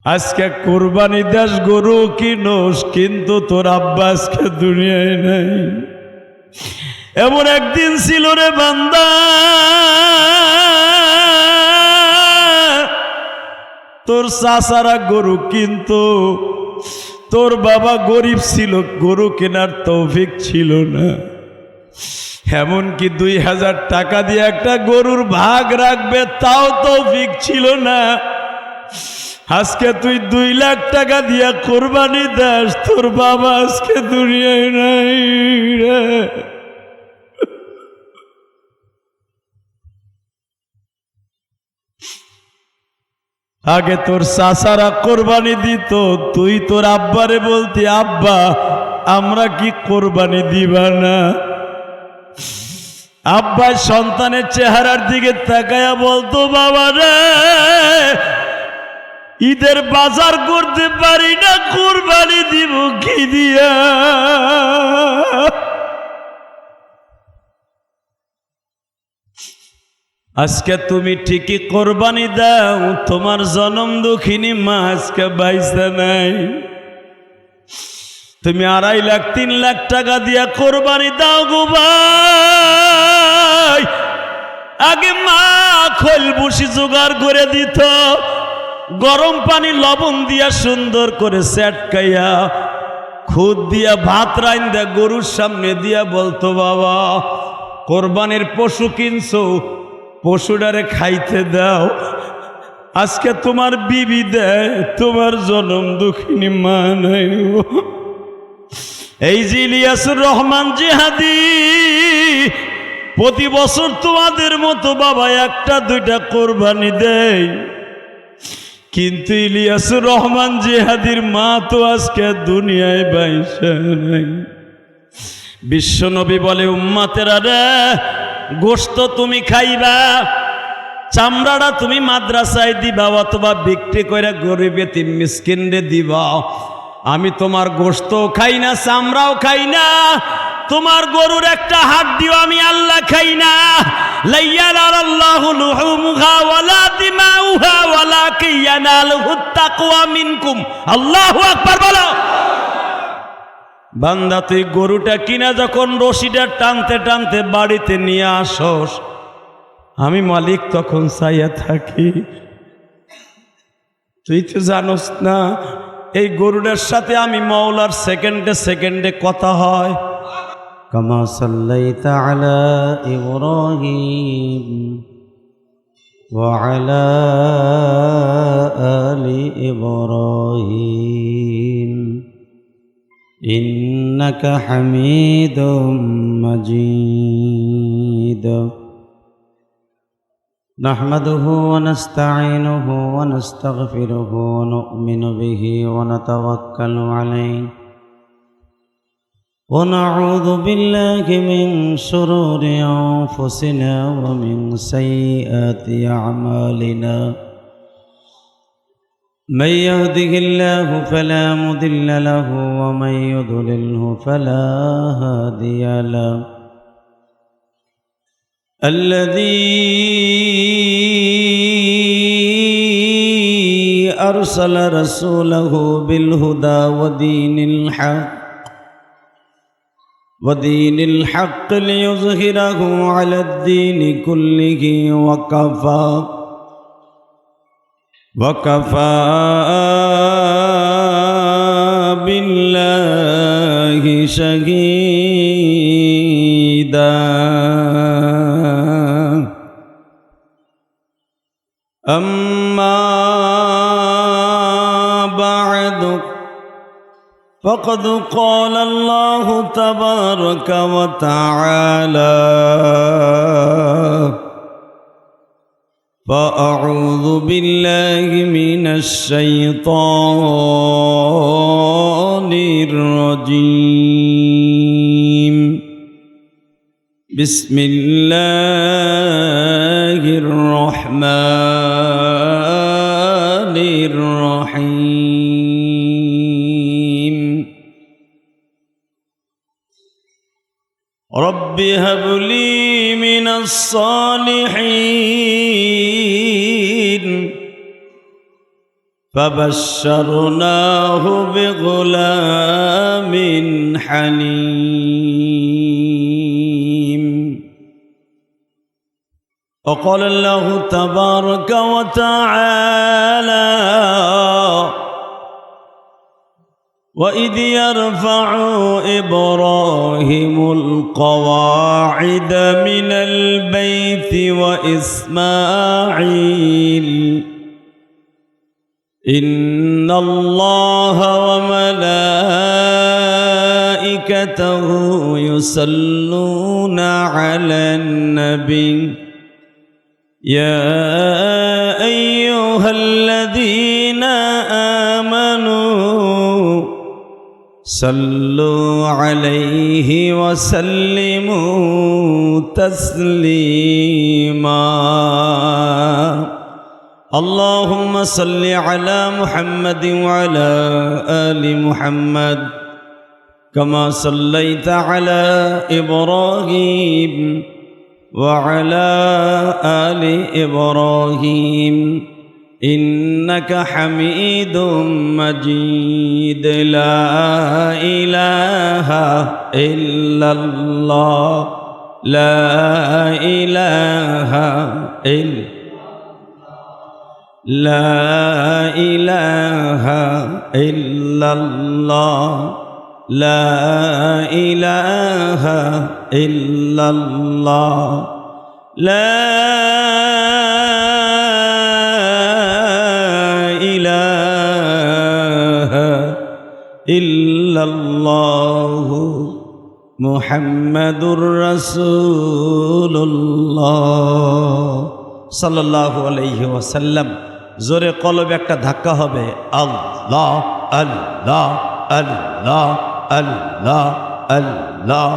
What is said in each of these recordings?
আজকে কুরবানি দেশ গরু কিনোস, কিন্তু তোর আব্বা আজকে দুনিয়ায় নাই। এমন একদিন ছিল রে বান্দা, তোর চাচারা গরু কিন্তু তোর বাবা গরিব ছিল, গরু কেনার তৌফিক ছিল না। এমনকি 2000 টাকা দিয়ে একটা গরুর ভাগ রাখবে তাও তৌফিক ছিল না। আজকে তুই 2 লাখ টাকা দিয়া কোরবানি দাস, তোর বাবা আজকে দুনিয়ায় নাই রে। আগে তোর চাচারা কোরবানি দিত, তুই তোর আব্বারে বলতি, আব্বা আমরা কি কোরবানি দিবা না? আব্বা সন্তানের চেহারার দিকে তাকায়া বলতো, বাবা রে ঈদের বাজার করতে পারি না, কোরবানি দিব কি দিয়া? আজকে তুমি ঠিকই কোরবানি দাও, তোমার জনম দুঃখিনী মা আজকে বাইসা নাই। তুমি 2.5 লাখ 3 লাখ টাকা দিয়া কোরবানি দাও গো ভাই। আগে মা খোল বসি জোগাড় করে দিত, গরম পানি লবণ দিয়া সুন্দর করে সেটকাইয়া খুদ দিয়া ভাত রাইন্দা গরুর সামনে দিয়া বলতো, বাবা কোরবানির পশু কিনছো, পশুটারে খাইতে দাও। আজকে তোমার বিবি দেয়, তোমার জনম দুঃখিনী মা নাই। এই যে ইলিয়াসুর রহমান জিহাদি প্রতি বছর তোমাদের মতো বাবা 1টা 2টা কোরবানি দেয়, কিন্তু ইলিয়াসুর রহমান জিহাদির মা তো আজকে দুনিয়ায় বাইসা নাই। বিশ্বনবী বলে, উম্মতেরা রে, গোশত তুমি খাইবা, চামড়াটা তুমি মাদ্রাসায় দিবা অথবা বিক্রি করে গরিব এতিম মিসকিনরে দিবা। আমি তোমার গোশতও খাই না, চামড়াও খাই না, তোমার গরুর একটা হাড্ডিও আমি আল্লাহ খাই না। লাইয়ানালাল্লাহু লুহুমুহা ওয়ালা দিমাউহা ওয়ালাকিন ইয়ানালুহুত তাকওয়া মিনকুম। আল্লাহু আকবার বলো। বান্দা তুই গরুটা কিনা যখন রশিটা টানতে টানতে বাড়িতে নিয়ে আসস, আমি মালিক তখন চাইয়া থাকি। তুই তো জানোস না এই গরুটার সাথে আমি মাওলার সেকেন্ডে সেকেন্ডে কথা হয়। কামা সাল্লাইতা আলা ইব্রাহিম ওয়া আলা আলি ইব্রাহিম ইন্নাকা হামিদুম মাজিদ। নাহমাদুহু ওয়া নাস্তাঈনুহু ওয়া নাস্তাগফিরুহু ওয়া নু'মিনু বিহি ওয়া নাতাওয়াক্কালু আলাইহি ওয়া নাউযু বিল্লাহি মিন শুরুরি আনফুসিনা ওয়া মিন সাইয়্যাতি আ'মালিনা। من يهده الله فلا مضل له ومن يضلله فلا هادي له. الذي أرسل رسوله بالهدى ودين الحق ليظهره على الدين كله وكفى بالله شهيدا. أما بعد فقد قال الله تبارك وتعالى: فأعوذ بالله من الشيطان الرجيم. بسم الله الرحمن الرحيم. رب هب لي من الصالحين فبشرناه بغلام حليم. وقال الله تبارك وتعالى: وإذ يرفع إبراهيم القواعد من البيت وإسماعيل إن الله وملائكته يصلون على النبي يا أيها الذين آمنوا صلوا عليه وسلموا تسليما. اللهم صل على محمد وعلى آل محمد كما صليت على إبراهيم وعلى آل إبراهيم إنك حميد مجيد. لا إله إلا الله لا إله إلا لا إله إلا الله لا إله إلا الله لا إله إلا الله محمد رسول الله সাল্লাল্লাহু আলাইহি ওয়াসাল্লাম। জোরে কলবে একটা ধাক্কা হবে, আল্লাহ আল্লাহ আল্লাহ আল্লাহ আল্লাহ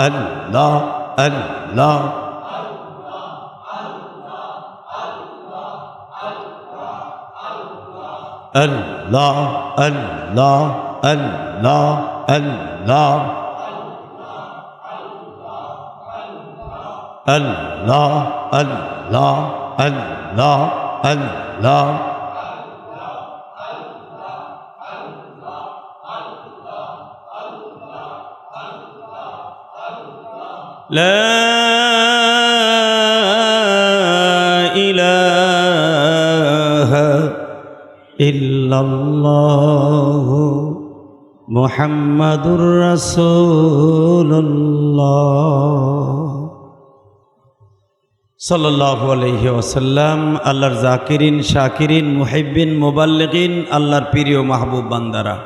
আল্লাহ আল্লাহ। আল্লাহ আল্লাহ আল্লাহ আল্লাহ আল্লাহ আল্লাহ আল্লাহ আল্লাহ। لا إله إلا الله محمد رسول الله সাল্লাল্লাহু আলাইহি ওয়াসাল্লাম। আল্লাহর জাকিরিন শাকিরিন মুহিব্বিন মুবাল্লিগিন, আল্লাহর প্রিয় মাহবুব বান্দারা,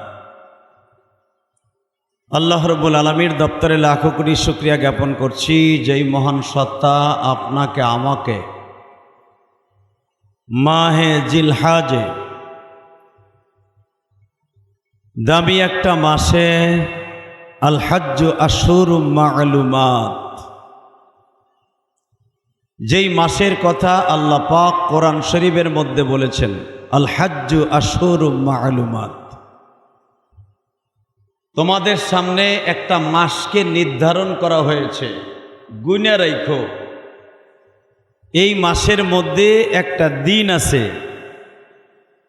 আল্লাহ রাব্বুল আলামিনের দপ্তরে লাখো কোটি শুকরিয়া জ্ঞাপন করছি, যেই মহান সত্তা আপনাকে আমাকে মাহে জিলহাজে দামি একটা মাসে আল হজ্জু আশহুরুম মা'লুমাত, যেই মাসের কথা আল্লাহ পাক কোরআন শরীফের মধ্যে বলেছেন আল হজ্জু আশহুরুম মা'লুমাত। তোমাদের সামনে একটা মাসকে নির্ধারণ করা হয়েছে, গুণে রাখো। এই মাসের মধ্যে একটা দিন আছে,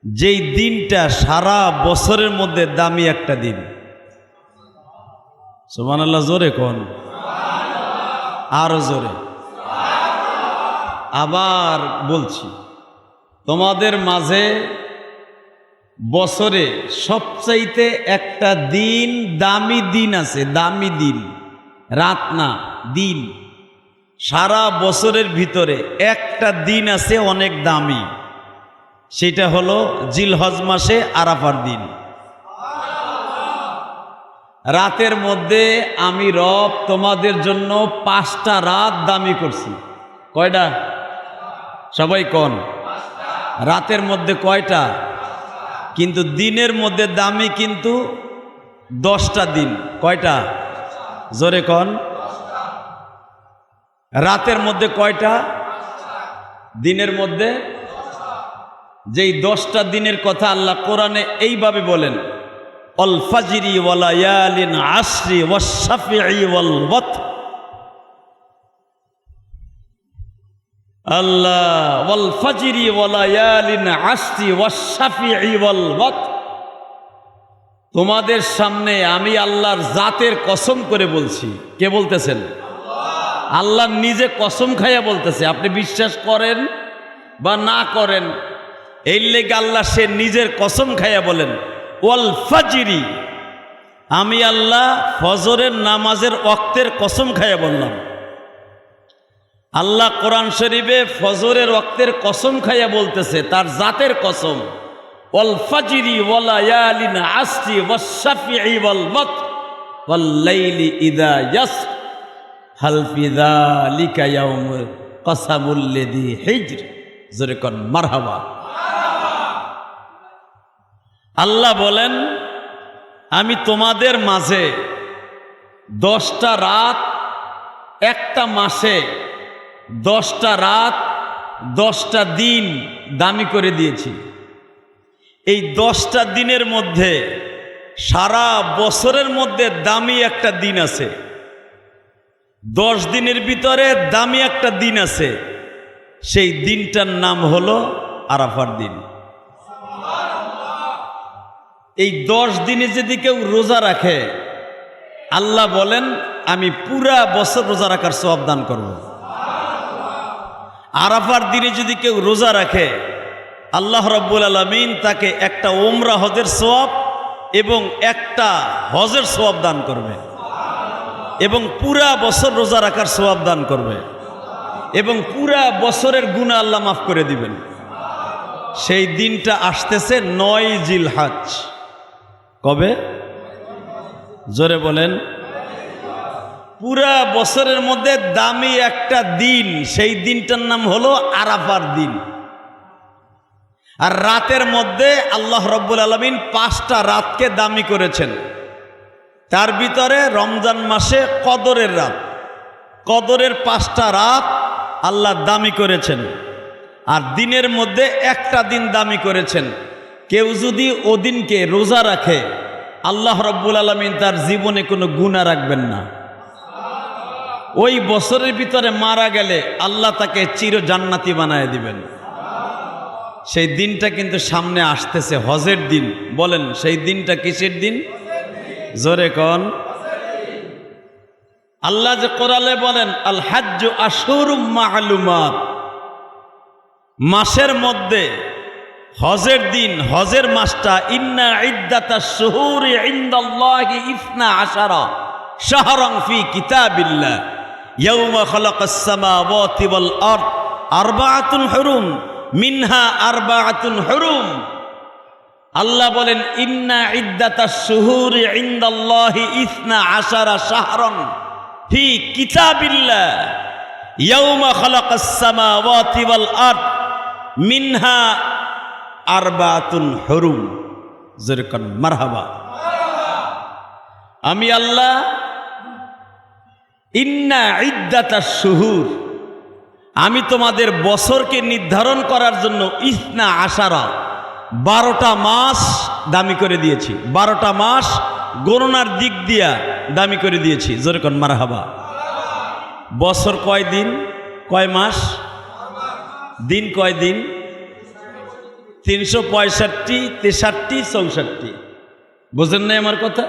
যেই দিনটা সারা বছরের মধ্যে দামি একটা দিন। সুবহানাল্লাহ, জোরে কোন, আরো জোরে। আবার বলছি, তোমাদের মাঝে বছরে সবচাইতে একটা দিন, দামি দিন আছে, দামি দিন, রাত না দিন। সারা বছরের ভিতরে একটা দিন আছে অনেক দামি, সেটা হলো জিলহজ মাসে আরাফার দিন। রাতের মধ্যে আমি রব তোমাদের জন্য 5টা রাত দামি করছি। কয়টা? সবাই কোন? রাতের মধ্যে কয়টা? কিন্তু দিনের মধ্যে দামি কিন্তু 10টা দিন। কয়টা? জোরে কোন। রাতের মধ্যে কয়টা? দিনের মধ্যে যেই 10টা দিনের কথা আল্লাহ কোরআনে এইভাবে বলেন, অল ফাজরি ওয়াল লায়ালিন আশরি ওয়াশ শাফিঈ ওয়াল ওয়াতর। আল্লাহ ওয়াল ফাজরি ওয়া লায়ালিন আশরি ওয়াশ শাফিঈ ওয়াল ওয়াতর, তোমাদের সামনে আমি আল্লাহর জাতের কসম করে বলছি। কে বলতেছেন? আল্লাহ নিজে কসম খাইয়া বলতেছে। আপনি বিশ্বাস করেন বা না করেন, এই লেগে আল্লাহ সে নিজের কসম খাইয়া বলেন ওয়াল ফাজরি, আমি আল্লাহ ফজরের নামাজের ওয়াক্তের কসম খাইয়া বললাম। আল্লাহ কোরআন শরীফে ফজরের ওয়াক্তের কসম খাইয়া বলতেছে, তার জাতের কসম। ওয়াল ফাজরি ওয়া লায়ালিন আশরি ওয়াশ শাফিঈ ওয়াল ওয়াতর ওয়াল লাইলি ইযা ইয়াসর হাল ফি যালিকা ইয়াউমুল কসামুল লাযী হিজর। জোরে কোন মারহাবা। আল্লাহ বলেন, আমি তোমাদের মাঝে 10টা রাত, একটা মাসে 10টা রাত 10টা দিন দামি করে দিয়েছি। এই 10টা দিনের মধ্যে সারা বছরের মধ্যে দামি একটা দিন আছে। 10 দিনের ভিতরে দামি একটা দিন আছে, সেই দিনটার নাম হলো আরাফার দিন। এই 10 দিনে যদি কেউ রোজা রাখে, আল্লাহ বলেন আমি পুরা বছর রোজা রাখার সওয়াব দান করব। আরাফার দিনে যদি কেউ রোজা রাখে, আল্লাহ রাব্বুল আলামিন তাকে একটা ওমরা হজের সওয়াব এবং একটা হজের সওয়াব দান করবে, এবং পুরা বছর রোজা রাখার সওয়াব দান করবে, এবং পুরা বছরের গুনাহ আল্লাহ মাফ করে দিবেন। সেই দিনটা আসতেছে 9 জিলহজ। কবে? জোরে বলেন। পুরা বছরের মধ্যে দামি একটা দিন, সেই দিনটার নাম হলো আরাফার দিন। আর রাতের মধ্যে আল্লাহ রাব্বুল আলামিন 5টা রাতকে দামি করেছেন। তার ভিতরে রমজান মাসে কদরের রাত, কদরের 5টা রাত আল্লাহ দামি করেছেন। আর দিনের মধ্যে একটা দিন দামি করেছেন। কেউ যদি ওদিনকে রোজা রাখে, আল্লাহ রাব্বুল আলামিন তার জীবনে কোনো গুনাহ রাখবেন না। ওই বছরের ভিতরে মারা গেলে আল্লাহ তাকে চির জান্নাতি বানায় দিবেন। সেই দিনটা কিন্তু সামনে আসতেছে, হজের দিন। বলেন সেই দিনটা কিসের দিন? জোরে কোন। আল্লাহ যে কোরআনে বলেন আল হাজ্জু আশহুরুম মা'লুমাত, মাসের মধ্যে হজের দিন, হজের মাসটা ইন্না ইদ্দাতাশ শুহুরি ইনদাল্লাহি 12 শাহরান ফি কিতাবিল্লাহ ইয়াওমা খালাকাস সামাওয়াতি ওয়াল আরদ আরবাআতুন হুরুম মিনহা আরবাআতুন হুরুম। আল্লাহ বলেন ইন্না ইদ্দাতাশ শুহুরি ইনদাল্লাহি 12 শাহরান ফি কিতাবিল্লাহ ইয়াওমা খালাকাস সামাওয়াতি ওয়াল আরদ মিনহা আরবাআতুন হুরুম। যেরকম মারহাবা। আমি আল্লাহ ইন্না ইদ্দাতাশ শুহুর, আমি তোমাদের বছরকে নির্ধারণ করার জন্য 12টা মাস দামি করে দিয়েছি। 12টা মাস গণনার দিক দিয়া দামি করে দিয়েছি। যেরকম মারহাবা। বছর কয় দিন, কয় মাস? দিন কয় দিন? 365, 63, 64। বুঝেন নাই আমার কথা?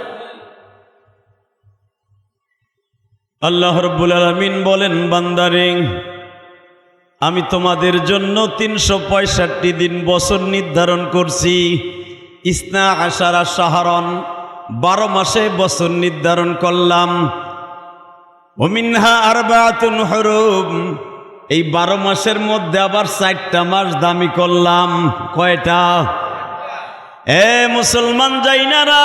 আল্লাহ রাব্বুল আলামিন বলেন, বান্দারে আমি তোমাদের জন্য 365 দিন বছর নির্ধারণ করছি। 12 শাহরান, 12 মাসে বছর নির্ধারণ করলাম। ওমিনহা আরবাআতুন হুরুম, এই 12 মাসের মধ্যে আবার 4টা মাস দামি করলাম। কয়টা? মুসলমান যাইনারা,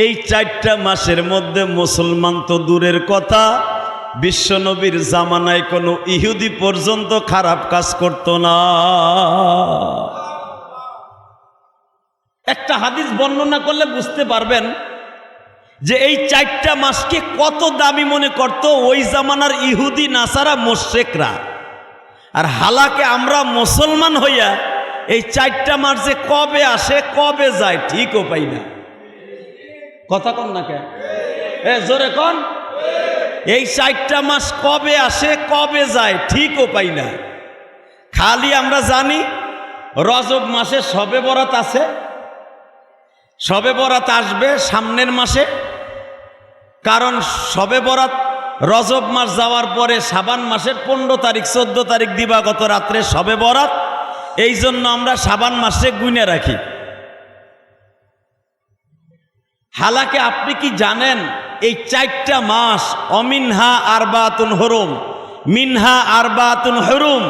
এই 4টা মাসের মধ্যে মুসলমান তো দূরের কথা, বিশ্বনবীর জামানায় কোনো ইহুদি পর্যন্ত খারাপ কাজ করত না। একটা হাদিস বর্ণনা করলে বুঝতে পারবেন যে এই 4টা মাসকে কত দামি মনে করত ওই জামানার ইহুদি নাসারা মুশরিকরা। আর হালাকে আমরা মুসলমান হইয়া এই 4টা মাস যে কবে আসে কবে যায় ঠিকও পাই না। কথা কন না কে? জোরে কন। এই 4টা মাস কবে আসে কবে যায় ঠিকও পাই না। খালি আমরা জানি রজব মাসে শবে বরাত আছে, শবে বরাত আসবে সামনের মাসে, কারণ শবে বরাত রজব মাস যাওয়ার পরে শাবান মাসের 15 তারিখ 14 তারিখ দিবাগত রাত্রে শবে বরাত, এই জন্য আমরা শাবান মাসে গুনে রাখি। হালাকে আপনি কি জানেন এই 4টা মাস অমিনহা আরবাতুন হুরুম, মিনহা আরবাতুন হুরুম।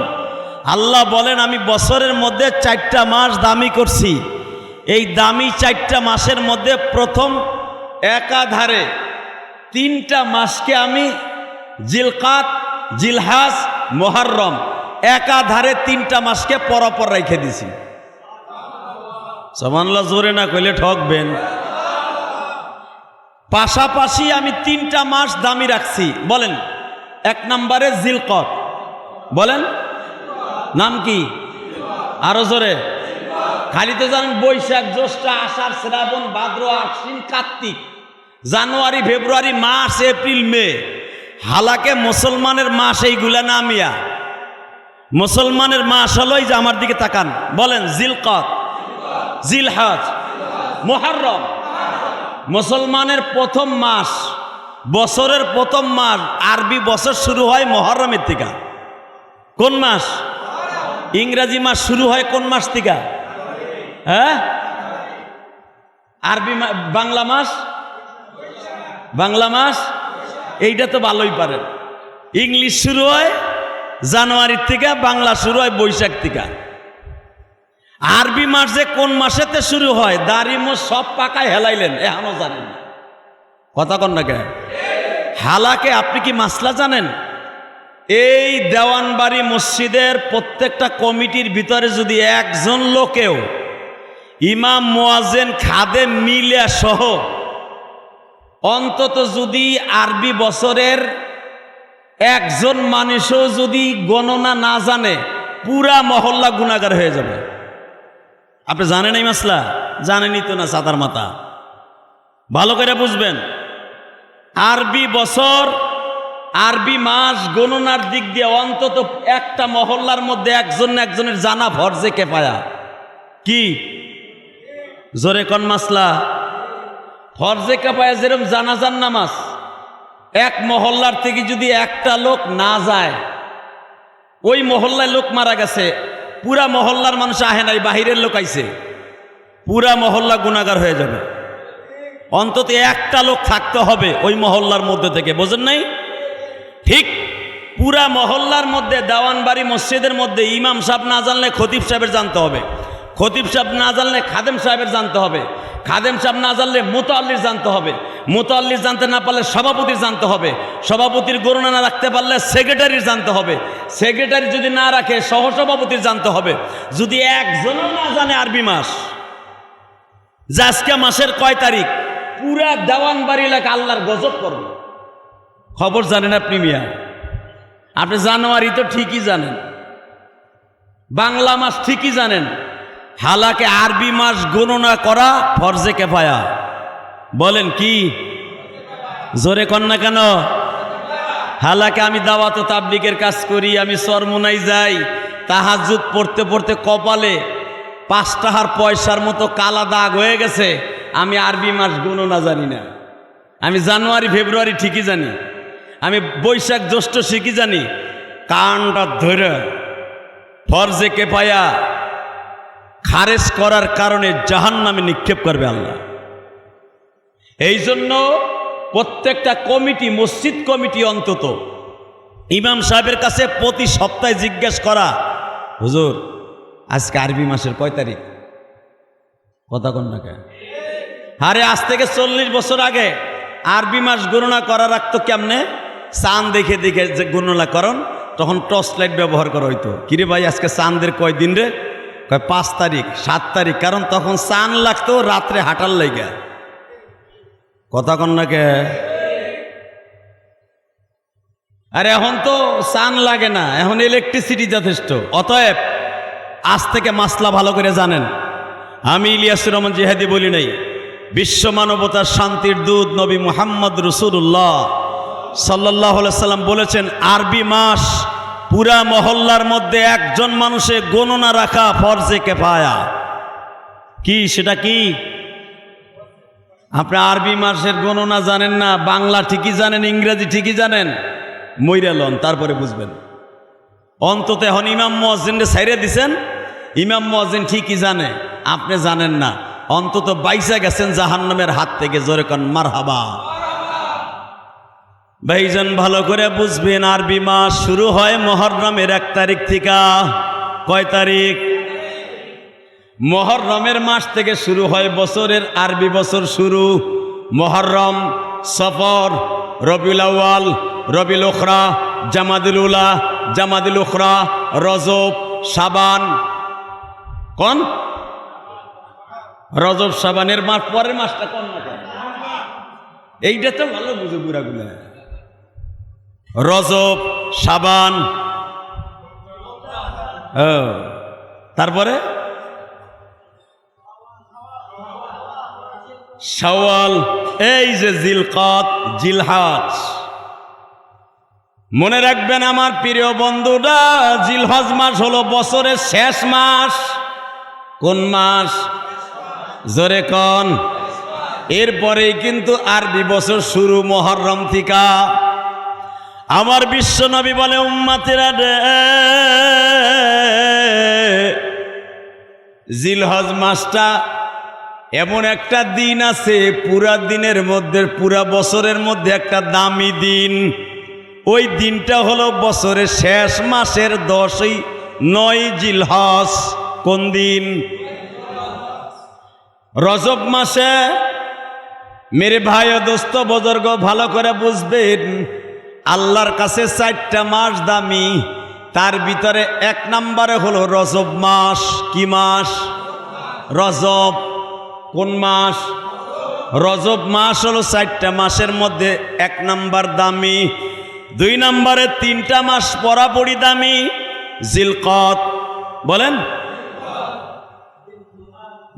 আল্লাহ বলেন আমি বছরের মধ্যে 4টা মাস দামি করছি। এই দামি 4টা মাসের মধ্যে প্রথম একাধারে 3টা মাসকে আমি জিলকাত, জিলহাজ, মুহররম একাধারে 3টা মাসকে পরপর রেখে দিছি। সুবহানাল্লাহ, জোরে না কইলে ঠকবেন। পাশাপাশি আমি 3টা মাস দামি রাখছি। বলেন, 1 নম্বরে জিলকত, বলেন নাম কি? আরো জোরে। খালি তো জানেন বৈশাখ, জ্যৈষ্ঠ, আষাঢ়, শ্রাবণ, ভাদ্র, আশ্বিন, কার্তিক, জানুয়ারি, ফেব্রুয়ারি, মার্চ, এপ্রিল, মে। হালাকে মুসলমানের মাস এইগুলা নামিয়া। মুসলমানের মাস হলো এই যে আমার দিকে তাকান, বলেন জিলকত, জিলহজ, মুহররম। মুসলমানের প্রথম মাস, বছরের প্রথম মাস, আরবি বছর শুরু হয় মুহররমের থেকে। কোন মাস? ইংরেজি মাস শুরু হয় কোন মাস থেকে? হ্যাঁ, আরবি বাংলা মাস, বাংলা মাস এইটা তো ভালোই পারেন। ইংলিশ শুরু হয় জানুয়ারির থেকে, বাংলা শুরু হয় বৈশাখ থেকে। আরবি মাস যে কোন মাসেতে শুরু হয় দাড়িমো সব পাকায় হেলাইলেন, এখনো জানেন না। কথা কন না কেন? হালাকে আপনি কি মাসলা জানেন? এই দেওয়ানবাড়ি মসজিদের প্রত্যেকটা কমিটির ভিতরে যদি একজন লোকেও ইমাম, মুয়াজ্জিন, খাদেম মিলে সহ অন্তত যদি আরবি বছরের একজন মানুষও যদি গণনা না জানে, পুরা মহল্লা গুনাহগার হয়ে যাবে। আপনি জানেন এই মাসলা? জানেনই তো না, সাদার মাথা। ভালো করে বুঝবেন, আরবি বছর, আরবি মাস গণনার দিক দিয়ে অন্তত একটা মহল্লার মধ্যে একজনের জানা ফরজে কিফায়া। কি জোরে কোন মাসলা? ফরজে কিফায়া। যেরকম জানাজার নামাজ এক মহল্লার থেকে যদি একটা লোক না যায়, ওই মহল্লায় লোক মারা গেছে, পুরা মহল্লার মানুষ আহে নাই, বাহিরের লোক আইছে, পুরা মহল্লা গুনাহগার হয়ে যাবে। অন্তত একটা লোক থাকতে হবে ওই মহল্লার মধ্যে থেকে, বোঝেন নাই? ঠিক পুরা মহল্লার মধ্যে দেওয়ানবাড়ি মসজিদের মধ্যে ইমাম সাহেব না জানলে খতিব সাহেবের জানতে হবে, খতিব সাহেব না জানলে খাদেম সাহেবের জানতে হবে, খাদেম সাহেব না জানলে মুতাল্লির জানতে হবে, মুতাল্লির জানতে না পারলে সভাপতির জানতে হবে, সভাপতির গণনা না রাখতে পারলে সেক্রেটারির জানতে হবে, সেক্রেটারি যদি না রাখে সহসভাপতির জানতে হবে। যদি একজনও না জানে আরবি মাস যে আজকে মাসের কয় তারিখ, পুরা দেওয়ানবাড়ি এলাকা আল্লাহর গজব করবে। খবর জানেন আপনি মিয়া? আপনি জানুয়ারি তো ঠিকই জানেন, বাংলা মাস ঠিকই জানেন, হালাকে আরবি মাস গণনা করা ফরজে কিফায়া। বলেন কি? জোরে কন না কেন? হালাকে আমি দাওয়াত ও তাবলীগের কাজ করি, আমি চরমোনাই যাই, তাহাজ্জুদ পড়তে পড়তে কপালে 5 টাকার পয়সার মতো কালা দাগ হয়ে গেছে। আমি আরবি মাস গণনা জানি না। আমি জানুয়ারি ফেব্রুয়ারি ঠিকই জানি, আমি বৈশাখ জ্যৈষ্ঠ ঠিকই জানি। কানটা ধরে ফরজে কিফায়া খারেজ করার কারণে জাহান্নামে নিক্ষেপ করবে আল্লাহ। এই জন্য প্রত্যেকটা কমিটি, মসজিদ কমিটি অন্তত ইমাম সাহেবের কাছে প্রতি সপ্তাহে জিজ্ঞেস করা, হুজুর আজকে আরবি মাসের কয় তারিখ? কথা কন না কেন? আরে আজ থেকে 40 বছর আগে আরবি মাস গণনা করা রাখতো কেমনে? চাঁদ দেখে দেখে যে গণনা করন, তখন টর্চ লাইট ব্যবহার করা হইতো। কিরে ভাই আজকে চাঁদের কয় দিন রে? কয় 5 তারিখ, 7 তারিখ। কারণ তখন চাঁদ লাগতো রাত্রে হাঁটার লাইগা। কথা কন না কে? আর এখন তো চাঁদ লাগে না, এখন ইলেকট্রিসিটি যথেষ্ট। অতএব আজ থেকে মাসলা ভালো করে জানেন। আমি ইলিয়াসুর রহমান জিহাদি বলি নাই, বিশ্ব মানবতার শান্তির দূত নবী মুহাম্মদ রাসূলুল্লাহ সাল্লাল্লাহু আলাইহি সাল্লাম বলেছেন আরবি মাস পুরা মহল্লার মধ্যে একজন মানুষে গণনা রাখা ফরজে কিফায়া। কি সেটা কি? আপনি আরবি মাসের গণনা জানেন না, বাংলা ঠিকই জানেন, ইংরেজি ঠিকই জানেন, মইরা লন তারপরে বুঝবেন। অন্তত এখন ইমাম মুয়াজ্জিনকে ছাইরে দিছেন, ইমাম মুয়াজ্জিন ঠিকই জানে, আপনি জানেন না, অন্তত বাইসা গেছেন জাহান্নামের হাত থেকে। জোরে কোন মারহাবা। ভাইজান ভালো করে বুঝবেন, আরবি মাস শুরু হয় মুহররমের 1 তারিখ থেকে। কয় তারিখ? মুহররমের মাস থেকে শুরু হয় বছরের আরবি বছর শুরু। মুহররম, সফর, রবিউল আউয়াল, রবিউল উখরা, জামাদুল উলা, জামাদুল উখরা, রজব, শাবান। কোন? রজব শাবানের মাস পরের মাসটা কোন মাস? এইটা তো ভালো বুঝে বুড়াগুলা। রজব, শাবান, তারপরে শাওয়াল, এই যে জিলকাত, জিলহজ। মনে রাখবেন আমার প্রিয় বন্ধুরা, জিলহজ মাস হলো বছরের শেষ মাস। কোন মাস? জোরে কোন। এরপরেই কিন্তু আরবি বছর শুরু মুহররম থেকে। আমার বিশ্ব নবী বলে উম্মতেরা রে, জিলহজ মাসটা এমন একটা দিন আছে, পুরা দিনের মধ্যে, পুরা বছরের মধ্যে একটা দামি দিন। ওই দিনটা হলো বছরের শেষ মাসের 9 জিলহজ। কোন দিন? রজব মাসে। মেরে ভাই ও দোস্ত বুজুর্গ ভালো করে বুঝবেন, আল্লাহর কাছে 4টা মাস দামি, তার ভিতরে 1 নম্বরে হলো রজব মাস। কি মাস? রজব। কোন মাস? রজব মাস হলো 4টা মাসের মধ্যে 1 নম্বর দামি। 2 নম্বরে 3টা মাস পরাপরি দামি। জিলকত, বলেন।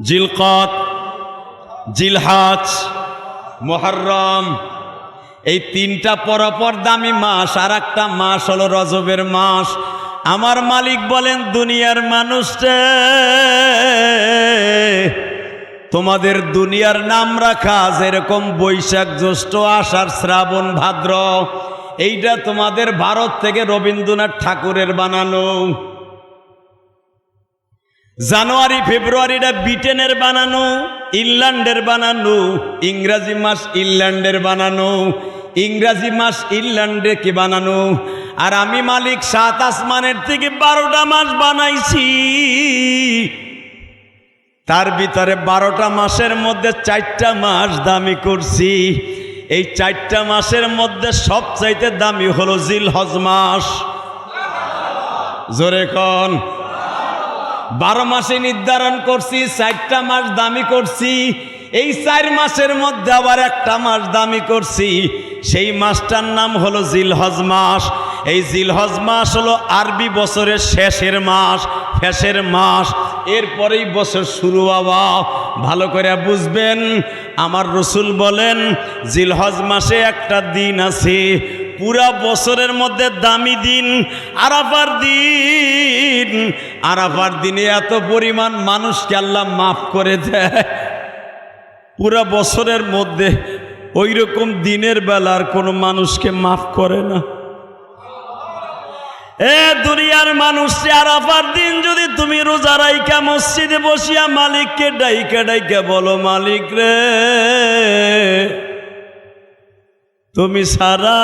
জিলকত, জিলহজ, মুহররম, এই 3টা পরপর দামি মাস। আর একটা মাস হলো রজবের মাস। আমার মালিক বলেন, দুনিয়ার মানুষরে, তোমাদের দুনিয়ার নাম রাখা যেরকম বৈশাখ, জ্যৈষ্ঠ, আষাঢ়, শ্রাবণ, ভাদ্র, এইটা তোমাদের ভারত থেকে রবীন্দ্রনাথ ঠাকুরের বানানো। জানুয়ারি, ফেব্রুয়ারিটা ব্রিটেনের বানানো, ইংল্যান্ডের বানানো। ইংরাজি মাস ইংল্যান্ডের বানানো, ইংরাজি মাস ইংল্যান্ডে কি বানানো। আর আমি মালিক 7 আসমানের থেকে 12টা মাস বানাইছি। তার ভিতরে 12টা মাসের মধ্যে 4টা মাস দামি করছি। এই 4টা মাসের মধ্যে সবচাইতে দামি হলো জিলহজ মাস। জোরে কোন। 12 মাসে নির্ধারণ করছি, 4টা মাস দামি করছি। এই 4 মাসের মধ্যে আবার একটা মাস দামি করছি, সেই মাসটার নাম হলো জিলহজ মাস। এই জিলহজ মাস হলো আরবি বছরের শেষের মাস, শেষের মাস। এরপরেই বছর শুরু। বাবা ভালো করে বুঝবেন, আমার রসুল বলেন জিলহজ মাসে একটা দিন আছে পুরা বছরের মধ্যে দামি দিন, আরাফার দিন। আরাফার দিনে এত পরিমাণ মানুষকে আল্লাহ মাফ করে দেয়, পুরা বছরের মধ্যে ওই রকম দিনের বেলার কোনো মানুষকে মাফ করে না। এ দুনিয়ার মানুষ, আরাফার দিন যদি তুমি রোজা রাইখা মসজিদে বসিয়া মালিককে ডাইকা ডাইকা বলো, মালিক রে তুমি সারা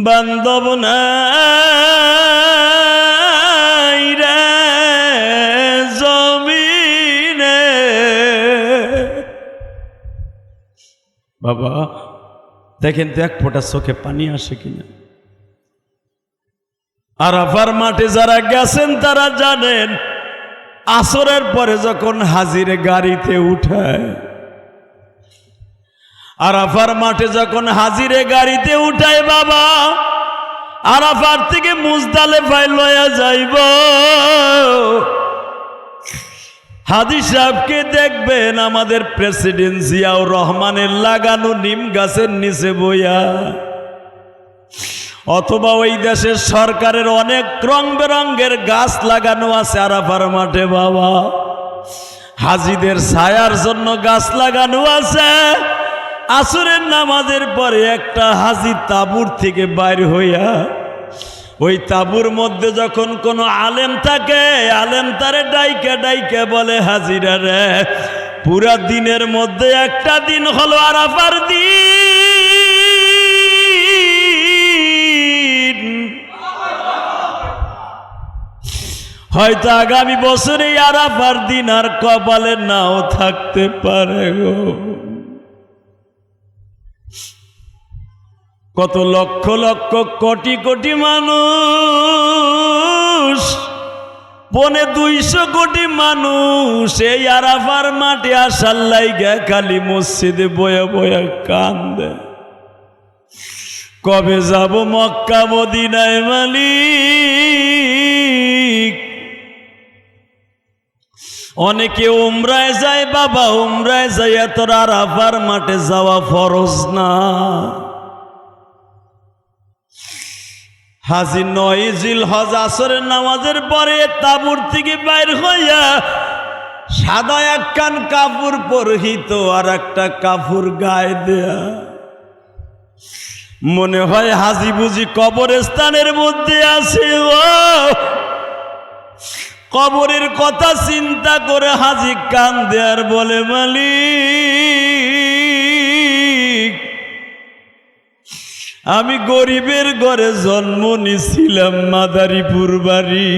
বান্ধব নাই রে জমিনে। বাবা দেখেন তো 1 ফোঁটা চোখে পানি আসে কিনা। আরাফার মাঠে যারা গেছেন তারা জানেন, আসরের পরে যখন হাজিরে গাড়িতে উঠায়, আরাফার মাঠে যখন হাজিরে গাড়িতে উঠায়, বাবা আরাফার থেকে মুজদালেফায় লয়া যাইব। হাজী সাহেবকে দেখবেন আমাদের প্রেসিডেন্ট জিয়াউর রহমানের লাগানো নিম গাছের নিচে বইয়া, অথবা ওই দেশের সরকারের অনেক রং বেরঙ্গের গাছ লাগানো আছে আরাফার মাঠে বাবা। হাজীদের ছায়ার জন্য গাছ লাগানো আছে। আসরের নামাজের পরে একটা হাজী তাঁবুর থেকে বাইর হইয়া, ওই তাঁবুর মধ্যে যখন কোনো আলেম থাকে, আলেম তারে ডাইকে ডাইকে বলে, হাজিরা রে, পুরা দিনের মধ্যে একটা দিন হলো আরাফার দিন, হয়তো আগামী বছরে আরাফার দিন আর কপালে নাও থাকতে পারে গো। কত লক্ষ লক্ষ কোটি কোটি মানুষ, 250 কোটি মানুষ এই আরাফার মাঠে আসার লাইগা খালি মসজিদে বয়া বয়া কান্দে, কবে যাব মক্কা মদিনায় মালিক। অনেকে উমরায় যায় বাবা, উমরায় যাইয়া তোর আরাফার মাঠে যাওয়া ফরজ না। হাজী 9 জিলহজ আসরের নামাজের পরে তাঁবুর থেকে বাইর হইয়া সাদা একখান কাপড় পরিহিত আর একটা কাপড় গায়ে দেয়া, মনে হয় হাজী বুঝি কবরস্থানের মধ্যে আছে। ও কবরের কথা চিন্তা করে হাজী কান্দে আর বলে, মালিক, আমি গরিবের ঘরে জন্ম নিছিলাম, মাদারীপুর বাড়ি,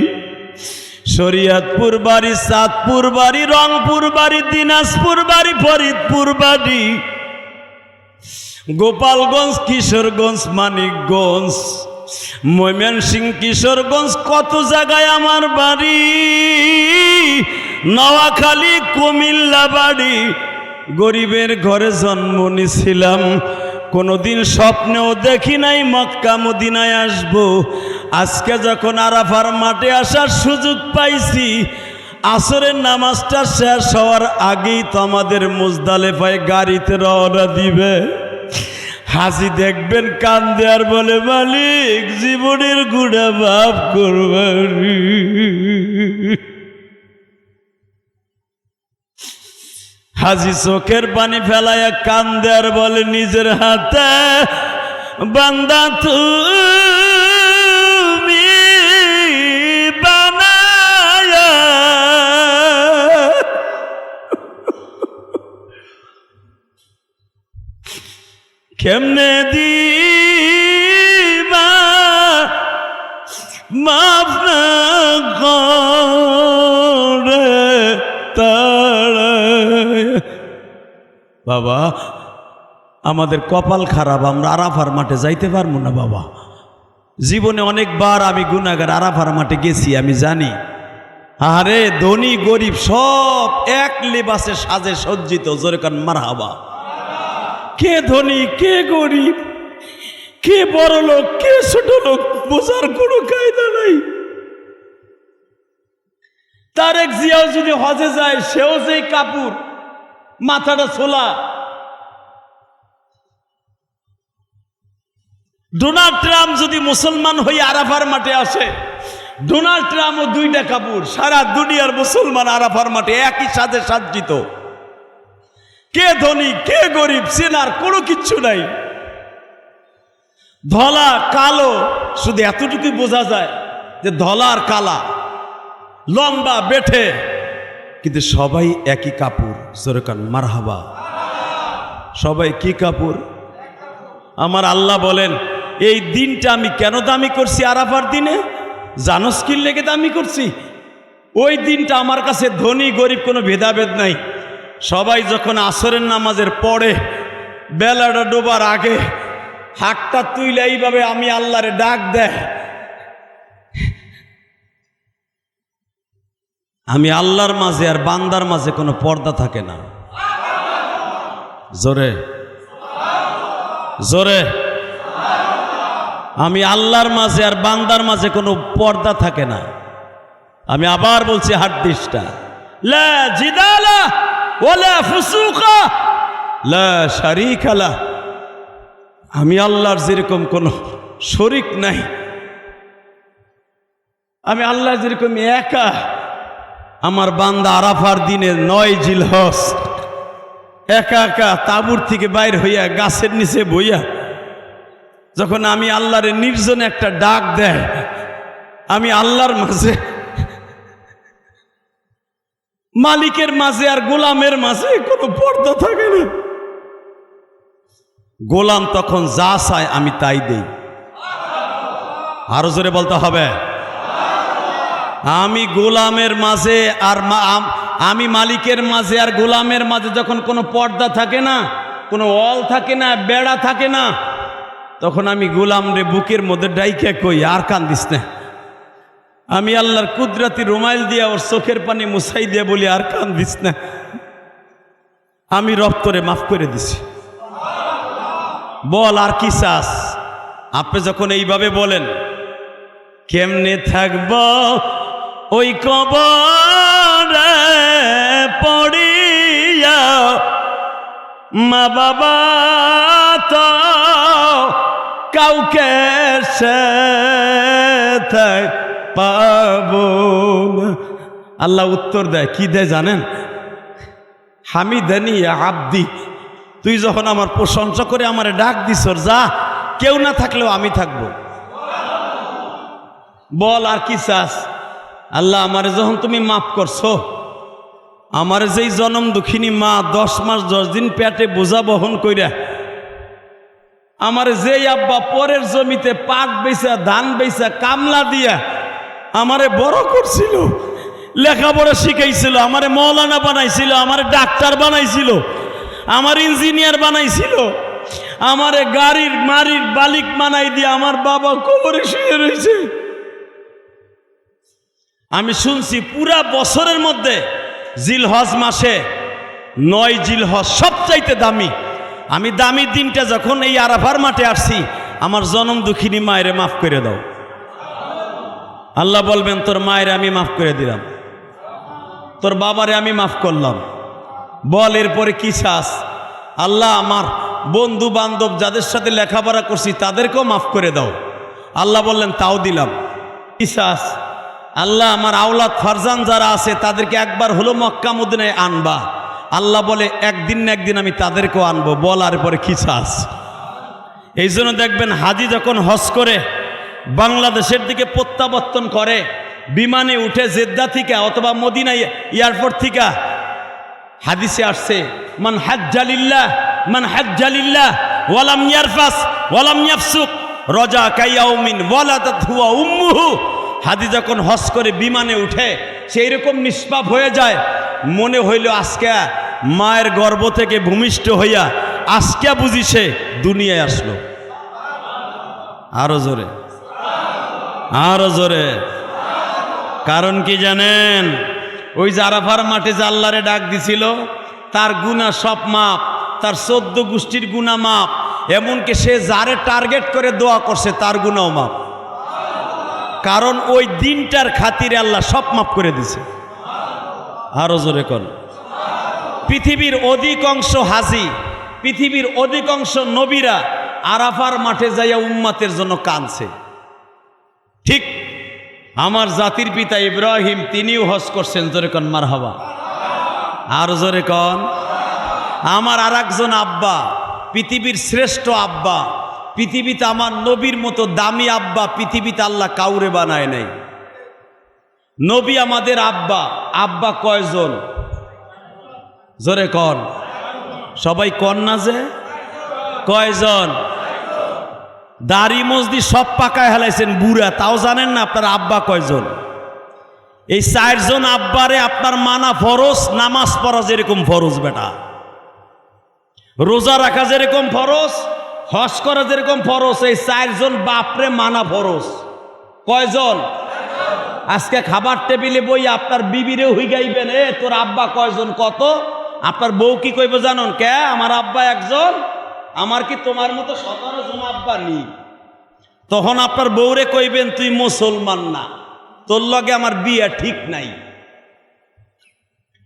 শরিয়তপুর বাড়ি, চাঁদপুর বাড়ি, রংপুর বাড়ি, দিনাজপুর বাড়ি, ফরিদপুর বাড়ি, গোপালগঞ্জ, কিশোরগঞ্জ, মানিকগঞ্জ, ময়মনসিংহ, কিশোরগঞ্জ, কত জায়গায় আমার বাড়ি, নোয়াখালী, কুমিল্লা বাড়ি। গরিবের ঘরে জন্ম নিছিলাম, কোনোদিন স্বপ্নেও দেখি নাই মক্কা মদিনায় আসবো। আজকে যখন আরাফার মাঠে আসার সুযোগ পাইছি, আসরের নামাজটা শেষ হওয়ার আগেই তো আমাদের মুজদালেফায় গাড়িতে রওনা দিবে। হাজী দেখবেন কান্দে আর বলে, মালিক, জীবনের গুণা মাফ করবানি। হাজী চোখের পানি ফেলায়া কান্দে আর বলে, নিজের হাতে বান্দা তুমি বানায়া, কেমনে দিবা মাফ না করে তারা। বাবা, আমাদের কপাল খারাপ, আমরা আরাফার মাঠে যাইতে পারবো না বাবা। জীবনে অনেকবার আমি গুনাহগার আরাফার মাঠে গেছি, আমি জানি। আরে ধনী গরিব সব এক লেবাসে সাজে সজ্জিত, জোরে কান মারহাবা। কে ধনী, কে গরিব, কে বড় লোক, কে ছোট লোক, বোঝার কোনো কায়দা নাই। তারেক জিয়াও যদি হজে যায়, সেও যেই কাপড়, মাথাটা ছোলা। ডোনাল্ড ট্রাম্প যদি মুসলমান হয়ে আরাফার মাঠে আসে, ডোনাল্ড ট্রাম্পও 2টা কাপড়। সারা দুনিয়ার মুসলমান আরাফার মাঠে একই সাজে সজ্জিত। কে ধনী, কে গরিব চেনার কোনো কিচ্ছু নাই। ধলা কালো শুধু এতটুকুই বোঝা যায় যে ধলা আর কালা, লম্বা বেঠে, কিন্তু সবাই একই কাপড়। সরকার মারহাবা। সবাই কি কাপড়? আমার আল্লাহ বলেন, এই দিনটা আমি কেন দামি করছি আরাফার দিনে? জানোস কি লেগে দামি করছি? ওই দিনটা আমার কাছে ধনী গরিব কোনো ভেদাভেদ নাই। সবাই যখন আসরের নামাজের পরে বেলাটা ডোবার আগে হাতটা তুইলে এইভাবে আমি আল্লাহরে ডাক দেয়, আমি আল্লাহর মাঝে আর বান্দার মাঝে কোনো পর্দা থাকে না। জোরে জোরে, আমি আল্লাহর মাঝে আর বান্দার মাঝে কোনো পর্দা থাকে না। আমি আবার বলছি, হাড্ডিসটা লা জিদালা ওয়ালা ফুসুকা লা শারীকা লাহ। আমি আল্লাহর যেরকম কোনো শরীক নাই, আমি আল্লাহ যেরকম একা। আমার বান্দা আরাফার দিনে 9 জিলহজ একা একা তাঁবুর থেকে বাইর হইয়া গাছের নিচে বইয়া যখন আমি আল্লাহরে নির্জনে একটা ডাক দেয়, আমি আল্লাহর মাঝে, মালিকের মাঝে আর গোলামের মাঝে কোনো পর্দা থাকে না। গোলাম তখন যা চায় আমি তাই দেই। আরো জোরে বলতে হবে। আমি গোলামের মাঝে আর আমি মালিকের মাঝে আর গোলামের মাঝে যখন কোনো পর্দা থাকে না, কোনো ওয়াল থাকে না, বেড়া থাকে না, তখন আমি গোলাম রে বুকের মধ্যে ডাইকে কই, আর কান্দিস না। আমি আল্লাহর কুদরতি রুমাইল দিয়া ওর চোখের পানি মুছাই দিয়ে বলি, আর কান্দিস না, আমি রব তোরে মাফ করে দিছি। বল আর কি চাস? আপনি যখন এইভাবে বলেন, কেমনে থাকব ওই কবরে পড়িয়া, মা বাবা তো কাউকে সে পাবো না। আল্লাহ উত্তর দেয়, কি দেয় জানেন? হামিদানি ইয়া আব্দি, তুই যখন আমার প্রশংসা করে আমারে ডাক দিস, যা, কেউ না থাকলেও আমি থাকবো। বল আর কি চাস? আল্লাহ আমারে যখন তুমি মাফ করছো, আমার যেই জনম দুঃখিনী মা 10 মাস 10 দিন পেটে বোঝা বহন কইরা, আমার যেই আব্বা পরের জমিতে পাট বেচা ধান বেচা কামলা দিয়া আমারে বড় করছিল, লেখাপড়া শিখাইছিল, আমারে মৌলানা বানাইছিল, আমারে ডাক্তার বানাইছিল, আমার ইঞ্জিনিয়ার বানাইছিল, আমারে গাড়ির মারির মালিক বানাই দিয়ে আমার বাবা কবরে শুয়ে রয়েছে। আমি শুনছি পুরা বছরের মধ্যে জিলহজ মাসে 9 জিলহজ সবচাইতে দামি। আমি দামি দিনটা যখন এই আরাফার মাঠে আসছি, আমার জনম দুঃখিনী মায়েরে মাফ করে দাও। আল্লাহ বলবেন, তোর মায়ের আমি মাফ করে দিলাম, তোর বাবারে আমি মাফ করলাম। বল এরপরে কি চাস? আল্লাহ আমার বন্ধু বান্ধব যাদের সাথে লেখাপড়া করছি তাদেরকেও মাফ করে দাও। আল্লাহ বললেন, তাও দিলাম। কি চাস? আল্লাহ আমার আওলাদ ফারজান যারা আছে তাদেরকে একবার হলো মক্কা মদিনায় আনবা। আল্লাহ বলে, একদিন না একদিন আমি তাদেরকেও আনবো। বল আর পরে কি চাস? এই জন্য দেখবেন হাজি যখন হজ করে বাংলাদেশের দিকে প্রত্যাবর্তন করে, বিমানে উঠে জেদ্দা থেকে অথবা মদিনা এয়ারপোর্ট থেকে, হাদিসে আসছে, মান হাজ্জালিল্লাহ মান হাজ্জালিল্লাহ ওয়ালাম ইয়ারফাস ওয়ালাম ইয়াফসুক রাজা কায়াউমিন ওয়ালাদাতহু উম্মুহু। হাজি যখন হজ করে বিমানে উঠে সেই রকম নিষ্পাপ হয়ে যায়, মনে হইল আজকে মায়ের গর্ভ থেকে ভূমিষ্ঠ হইয়া আজকে বুঝি সে দুনিয়ায় আসলো। আরো জোরে, আরো জোরে। কারণ কি জানেন? ওই যে আরাফার মাঠে যে আল্লাহরে ডাক দিছিল, তার গুনাহ সব মাপ, তার 14 গোষ্ঠীর গুনাহ মাপ, এমনকি সে যারে টার্গেট করে দোয়া করছে তার গুনাহ মাপ। কারণ ওই দিনটার খাতিরে আল্লাহ সব মাফ করে দিছে। আরো জোরে কোন? পৃথিবীর অধিকাংশ হাজি, পৃথিবীর অধিকাংশ নবীরা আরাফার মাঠে যাইয়া উম্মতের জন্য কাঁদছে। ঠিক আমার জাতির পিতা ইব্রাহিম, তিনিও হজ করছেন। জোরে কোন মারহাবা। আর জোরে কোন? আমার আর একজন আব্বা, পৃথিবীর শ্রেষ্ঠ আব্বা, পৃথিবীতে আমার নবীর মতো দামি আব্বা পৃথিবীতে আল্লাহ কাউরে বানায় নাই। নবী আমাদের আব্বা। আব্বা কয়জন? জোরে কন। সবাই কন না যে কয়জন? দাড়ি মসজিদ সব পাকায় হেলাইছেন বুড়া, তাও জানেন না আপনার আব্বা কয়জন? এই 4 জন আব্বারে আপনার মানা ফরজ, নামাজ পড়া যেরকম ফরজ বেটা, রোজা রাখা যেরকম ফরজ, হজ করা যেরকম ফরজ, এই 4 জন বাপরে মানা ফরজ। কয়জন? আজকে খাবার টেবিলে বই আপনার বিবিরেও হুইগাইবেন, এ তোর আব্বা কয়জন কত? আপনার বউ কি কইব জানেন? কে আমার আব্বা একজন, আমার কি তোমার মতো 17 জন আব্বা নি? তখন আপনার বউরে কইবেন, তুই মুসলমান না, তোর লগে আমার বিয়ে ঠিক নাই।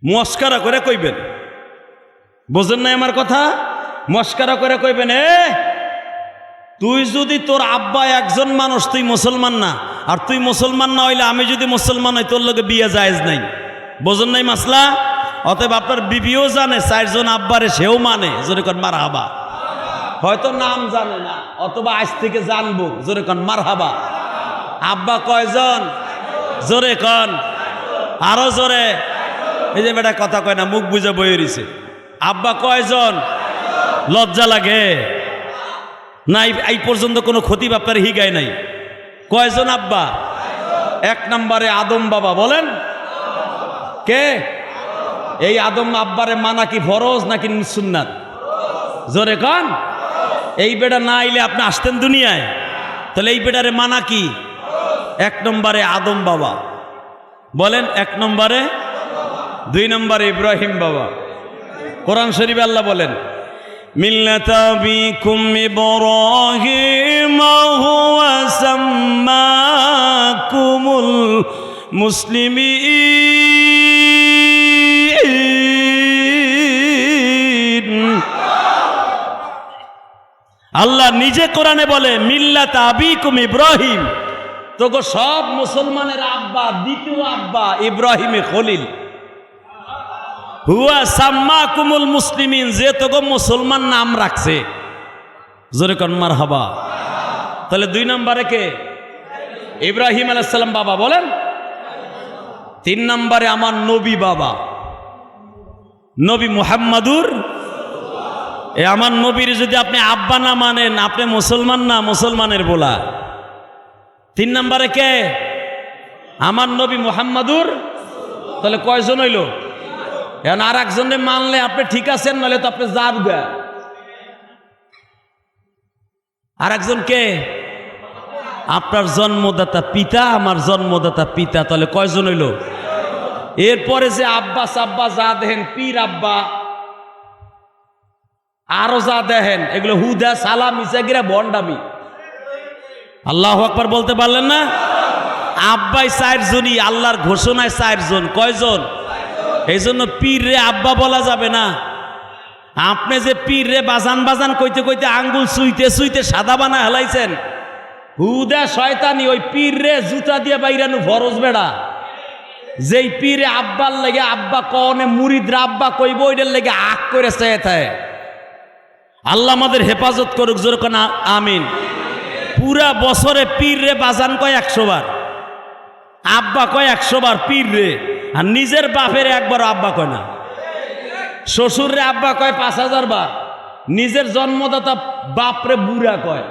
মস্কারা করে কইবেন, বোঝেন নাই আমার কথা? মস্কারা করে কইবেন, তুই যদি তোর আব্বা একজন মানুষ, তুই মুসলমান না, আর তুই মুসলমান না হইলে আমি যদি মুসলমান হই তোর লগে বিয়ে জায়েজ নাই। বোঝেন নাই মাসলা? অতএব আপনার বিবিও জানে 4 জন আব্বারে সেও মানে, জোরে কন মারহাবা। হয়তো নাম জানে না, অথবা আজ থেকে জানবো, জোরে কন মারহাবা। আব্বা কয়জন? জোরে কন, আরো জোরে। এই যে বেটা কথা কয় না, মুখ বুঝে বই রইছে। আব্বা কয়জন? লজ্জা লাগে না? এই পর্যন্ত কোনো ক্ষতি আপনার হিগায় নাই। কয়জন আব্বা? 1 নম্বরে আদম বাবা। বলেন কে? এই আদম আব্বারে মানা কি ফরজ নাকি সুন্নাত? জোরে কন। এই বেটা না আইলে আপনি আসতেন দুনিয়ায়? তাহলে এই বেটারে মানা কি? 1 নম্বরে আদম বাবা। বলেন 1 নম্বরে। 2 নম্বরে ইব্রাহিম বাবা। কোরআন শরীফে আল্লাহ বলেন, মিল্লাতা বিকুম ইব্রাহিম হুয়া সাম্মাকুমুল মুসলিমিন। আল্লাহ নিজে কোরআনে বলে, মিল্লাতা আবিকুম ইব্রাহিম, তোগো সব মুসলমানের আব্বা, দ্বিতীয় আব্বা ইব্রাহিমে খলিল। হুয়া সাম্মাকুমুল মুসলিমিন, যে তোগো মুসলমান নাম রাখছে। জোরে কন মারহাবা। তাহলে 2 নম্বরে কে? ইব্রাহিম আলাইহিস সালাম বাবা। বলেন 3 নম্বরে আমার নবী বাবা, নবী মুহাম্মাদুর। আমার নবীর যদি আপনি আব্বা না মানেন, আপনি মুসলমান না, মুসলমানের বলা। 3 নম্বরে কে? আমার নবী মুহাম্মাদুর। তাহলে কয়জন হইল? এখন আর একজনে মানলে আপনি ঠিক আছেন, নাহলে তো আপনি যাবগা। আর একজন কে? আপনার জন্মদাতা পিতা, আমার জন্মদাতা পিতা। তাহলে কয়জন হইল? এরপরে যে আব্বা সাব্বা যা দেখেন, পীর আব্বা আরো যা দেখেন, এগুলো হুদা সালাম মিসাগিরা বন্ডামি। আল্লাহু আকবার বলতে পারলেন না? আব্বাই 4 জনই, আল্লাহর ঘোষণায় 4 জন। কয়জন? এই জন্য পীর রে আব্বা বলা যাবে না। আপনি যে পীর রে বাজান বাজান কইতে কইতে আঙ্গুল সুইতে সুইতে সাদা বানা হেলাইছেন, হুদা শয়তানি। ওই পীর রে জুতা দিয়ে বাইরানো ফরজ বেড়া। যেই পীরে আব্বার লেগে আব্বা কনে মুরিদরা আব্বা কইব, ওইটার লেগে আখ করে চেয়ে থাকে। আল্লাহ আমাদের হেফাজত করুক, জোর কোন আমিন। পুরা বছরে পীর রে বাজান কয় 100 বার, আব্বা কয় 100 বার পীর রে। আর নিজের বাপের একবার আব্বা কয় না। শ্বশুর রে আব্বা কয় 5000 বার, নিজের জন্মদাতা বাপরে বুড়া কয়।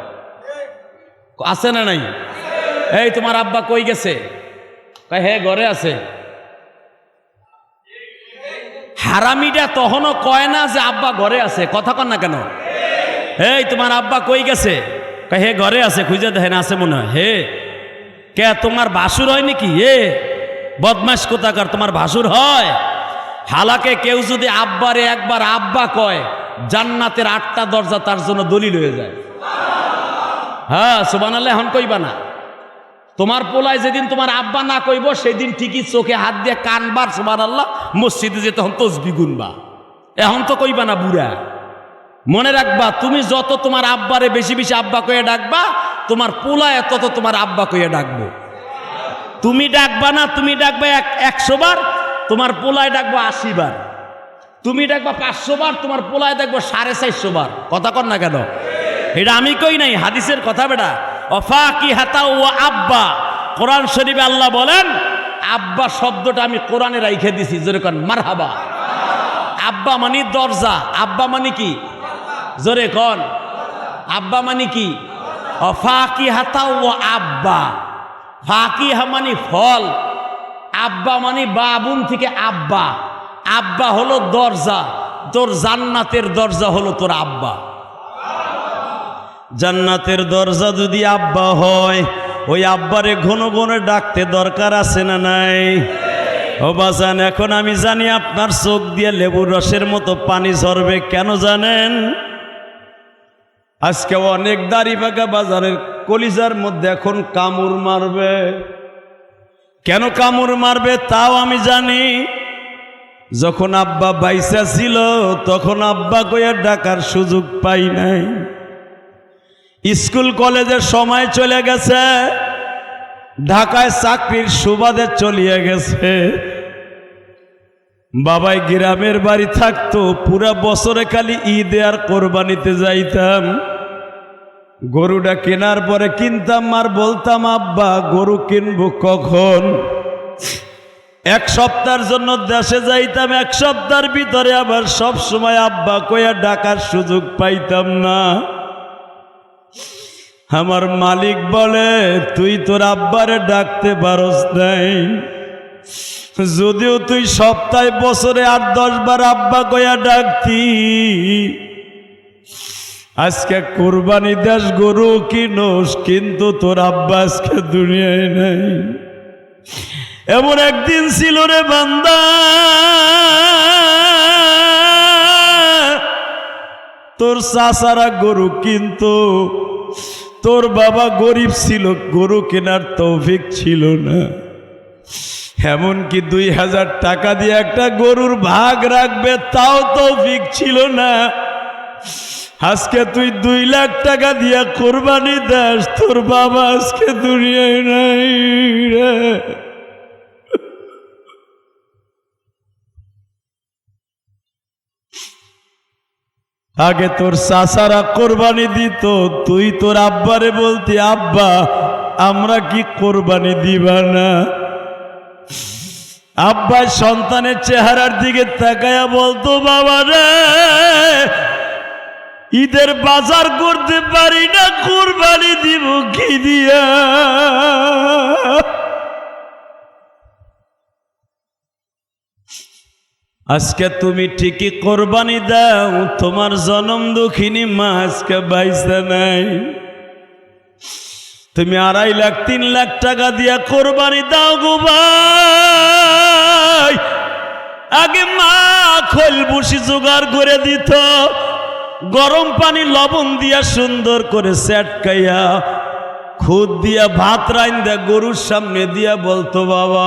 আছে না নাই? এই তোমার আব্বা কই গেছে? কয় হে ঘরে আছে। হারামিটা তখনও কয় না যে আব্বা ঘরে আছে। কথা কন না কেন? এই তোমার আব্বা কই গেছে? কয় হে ঘরে আছে, খুঁজে দেখেন আছে মনে হয়। হে কে তোমার ভাসুর হয় নাকি? বদমাশ কোথাকার, তোমার ভাসুর হয়? হালাকে কেউ যদি আব্বারে একবার আব্বা কয়, জান্নাতের 8টা দরজা তার জন্য দলিল হয়ে যায়। হ্যাঁ সুবহানাল্লাহ। এখন কইবা না। তোমার পোলায় যেদিন তোমার আব্বা না কইব, সেদিন ঠিকই চোখে হাত দিয়ে কানবার সুবহানাল্লাহ, মসজিদে যে তখন তসবিহ গুনবা। এখন তো কইবা না বুড়া। মনে রাখবা, তুমি যত তোমার আব্বারে বেশি বেশি আব্বা কইয়া ডাকবা, তোমার পোলায় তত তোমার আব্বা কইয়া ডাকবো। তুমি ডাকবা না, তুমি ডাকবা 100 বার, তোমার পোলায় ডাকবো 80 বার। তুমি ডাকবা 500 বার, তোমার পোলায় ডাকবো 450 বার। কথা কন না কেন? এটা আমি কই নাই, হাদিসের কথা বেটা। অফাকিহাতা ওয়া আব্বা। কোরআন শরীফে আল্লাহ বলেন, আব্বা শব্দটা আমি কোরআনে রাইখে দিছি। জোরে কন মারহাবা। আব্বা মানে দরজা। আব্বা মানে কি? জোরে কন। আব্বা মানে কি? অফাকিহাতা ওয়া আব্বা। ফাকিহা মানে ফল, আব্বা মানে বাবুন থেকে আব্বা। আব্বা হলো দরজা। তোর জান্নাতের দরজা হলো তোর আব্বা। জান্নাতের দরজা যদি আব্বা হয়, ওই আব্বারে ঘন ঘন ডাকতে দরকার আছে না নাই? ও বাজান, এখন আমি জানি আপনার চোখ দিয়ে লেবুর রসের মতো পানি ঝরবে। কেন জানেন? আজকে অনেক দাড়ি পাকা বাজারের কলিজার মধ্যে এখন কামড় মারবে। কেন কামড় মারবে তাও আমি জানি। যখন আব্বা বাইসা ছিল তখন আব্বা কইয়া ডাকার সুযোগ পাই নাই। স্কুল কলেজের সময় চলে গেছে, ঢাকায় চাকরির সুবাদে চলিয়ে গেছে। বাবাই গ্রামের বাড়ি থাকতো, পুরা বছরে খালি ঈদে আর কোরবানিতে যাইতাম। গরুটা কেনার পরে কিনতাম আর বলতাম, আব্বা গরু কিনবো কখন? এক সপ্তাহের জন্য দেশে যাইতাম, এক সপ্তাহের ভিতরে আবার সব সময় আব্বা কইয়া ডাকার সুযোগ পাইতাম না। আমার মালিক বলে, তুই তোর আব্বারে ডাকতে পারস নাই, যদিও তুই সপ্তাহে বছরে 8-10 বার আব্বা কইয়া ডাকতি। আজকে কোরবানি দেশ গরু কিনোস, কিন্তু তোর আব্বা আজকে দুনিয়ায় নাই। এমন একদিন ছিল রে বান্দা, তোর চাচারা গরু কিনতো, তোর বাবা গরিব ছিল, গরু কেনার তৌফিক ছিল না। এমনকি 2000 টাকা দিয়ে একটা গরুর ভাগ রাখবে তাও তৌফিক ছিল না। আজকে তুই 2 লাখ টাকা দিয়া কোরবানি দাস, তোর বাবা আজকে দুনিয়ায় নাই রে। আগে তোর চাচারা কোরবানি দিত, তুই তোর আব্বারে বলতি, আব্বা আমরা কি কোরবানি দিবা না? আব্বা সন্তানের চেহারার দিকে তাকায়া বলতো, বাবা রে ঈদের বাজার করতে পারি না, কোরবানি দিব কি দিয়া? আজকে তুমি ঠিকই কোরবানি দাও, তোমার জনম দুঃখিনী মা আজকে বাইসা নাই। তুমি 2.5 লাখ 3 লাখ টাকা দিয়া কোরবানি দাও গো ভাই। আগে মা খোল বসি জোগাড় করে দিত, গরম পানি লবণ দিয়া সুন্দর করে সেটকাইয়া খুদ দিয়া ভাত রাইন্দা গরুর সামনে দিয়া বলতো, বাবা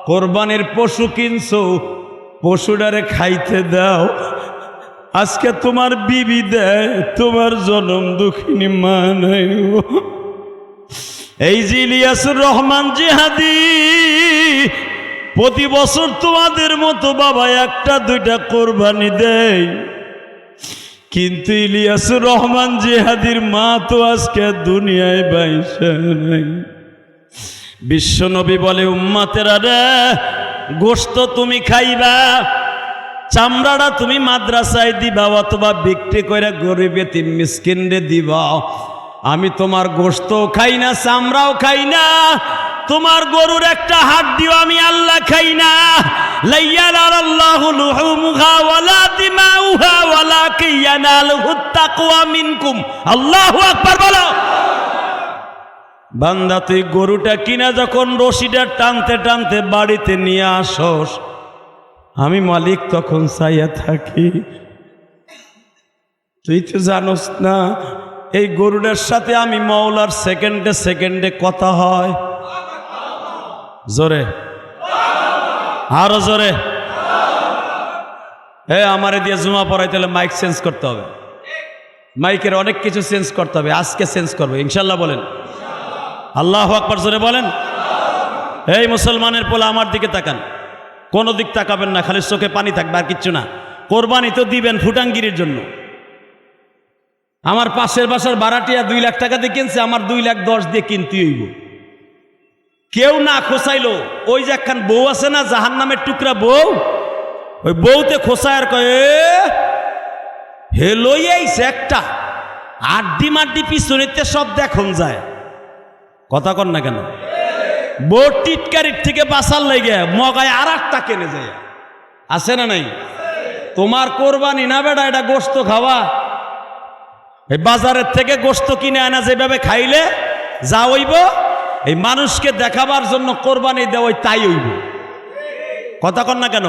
কোরবানির পশু কিনছো, পশুটারে খাইতে দাও। আজকে তোমার বিবি দেয়, তোমার জনম দুঃখিনী মা নাই। এই যে ইলিয়াসুর রহমান জিহাদি প্রতি বছর তোমাদের মতো বাবা 1-2টা কোরবানি দেয়, কিন্তু ইলিয়াসুর রহমান জিহাদির মা তো আজকে দুনিয়ায় বাইসা নাই। বিশ্বনবী বলে, উম্মতেরা রে, গোশত তুমি খাইবা, চামড়াটা তুমি মাদ্রাসায় দিবা অথবা বিক্রি করে গরিব এতিম মিসকিনরে দিবা। আমি তোমার গোশত খাই না, চামড়াও খাই না, তোমার গরুর একটা হাড্ডিও আমি আল্লাহ খাই না। লাইয়ানালাল্লাহু লুহুমুহা ওয়ালা দিমাউহা ওয়ালাকিন ইয়ানালুহুত তাকওয়া মিনকুম। আল্লাহু আকবার বলো। বান্দা তুই গরুটা কিনা যখন রশিটা টানতে টানতে বাড়িতে নিয়ে আসস, আমি মালিক তখন চাইয়া থাকি। তুই তো জানোস না এই গরুটার সাথে আমি মাওলার সেকেন্ডে সেকেন্ডে কথা হয়। জোরে, আরো জোরে। আমারে দিয়ে জুমা পড়াইতে হলে মাইক চেঞ্জ করতে হবে, মাইকের অনেক কিছু চেঞ্জ করতে হবে। আজকে চেঞ্জ করবো ইনশাল্লাহ। বলেন আল্লাহু আকবার, জোরে বলেন। এই মুসলমানের পোলা আমার দিকে তাকান, কোনো দিক তাকাবেন না, খালি চোখে পানি থাকবে আর কিচ্ছু না। কোরবানি তো দিবেন ফুটাঙ্গিরির জন্য। আমার পাশের বাসার ভাড়াটিয়া 2 লাখ টাকা দিয়ে কিনছে, আমার 2,10,000 দিয়ে কিনতে হইব। কেউ না খোসাইলো, ওই যে একখান বউ আছে না জাহান্নামের টুকরা বউ, ওই বউতে খোসায় আর কয়, হে লই আইছে একটা আড্ডি মাড্ডি পিছনেতে সব দেখুন যায়। কথা কন না কেন? বউ টিটকারির থেকে বাঁচার লেগে মগায় আর একটা কেনে যায়, আছে না নাই? তোমার কোরবানি না বেটা, এটা গোশত খাওয়া। এই বাজারের থেকে গোশত কিনে আনা যেভাবে খাইলে যা হইব, এই মানুষকে দেখাবার জন্য কোরবানি দেওয়া তাই হইব। কথা কন না কেন?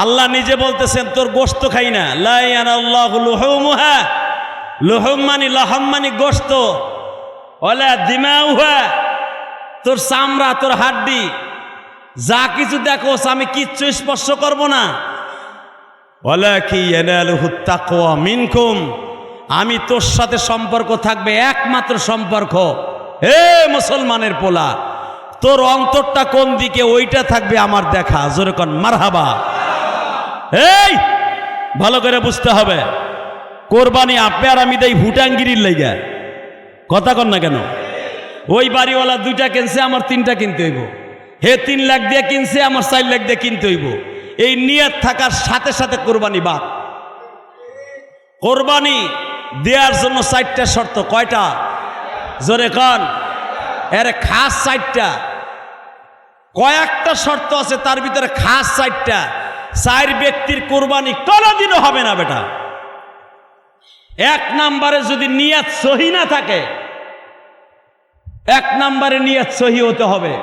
আল্লাহ নিজে বলতেছেন, তোর গোশত খাই না। লা ইয়ানাল্লাহু লুহুমুহা, লুহুম মানে লাহাম মানে গোশত, ওয়ালা দিমাউহা তোর চামড়া, তোর হাড্ডি, যা কিছু দেখোস আমি কিচ্ছু স্পর্শ করব না। ওয়ালাকি ইয়ানালুহুত তাকওয়া মিনকুম, আমি তোর সাথে সম্পর্ক থাকবে একমাত্র সম্পর্ক, হে মুসলমানের পোলা, তোর অন্তরটা কোন দিকে ওইটা থাকবে আমার দেখা। জোরে কোন মারহাবা। এই ভালো করে বুঝতে হবে, কোরবানি আপনি আর আমি দেই ভুটাঙ্গিরির লাইগা, কথা কন না কেন? ওই বাড়িওয়ালা 2টা কিনছে, আমার 3টা কিনতে হইব। হে 3 লাখ দিয়ে কিনছে, আমার 4 লাখ দিয়ে কিনতে হইব। এই নিয়ত থাকার সাথে সাথে কোরবানি বাদ। কোরবানি দেওয়ার জন্য 4টা শর্ত। কয়টা? জোরে কন। এর খাস 4টা, কয়েকটা শর্ত আছে, তার ভিতরে খাস 4টা। 4 ব্যক্তির কোরবানি কোনোদিনও হবে না বেটা। 1 নম্বরে যদি নিয়ত সহি না থাকে, 1 নম্বরে নিয়ত সহি হতে হবে।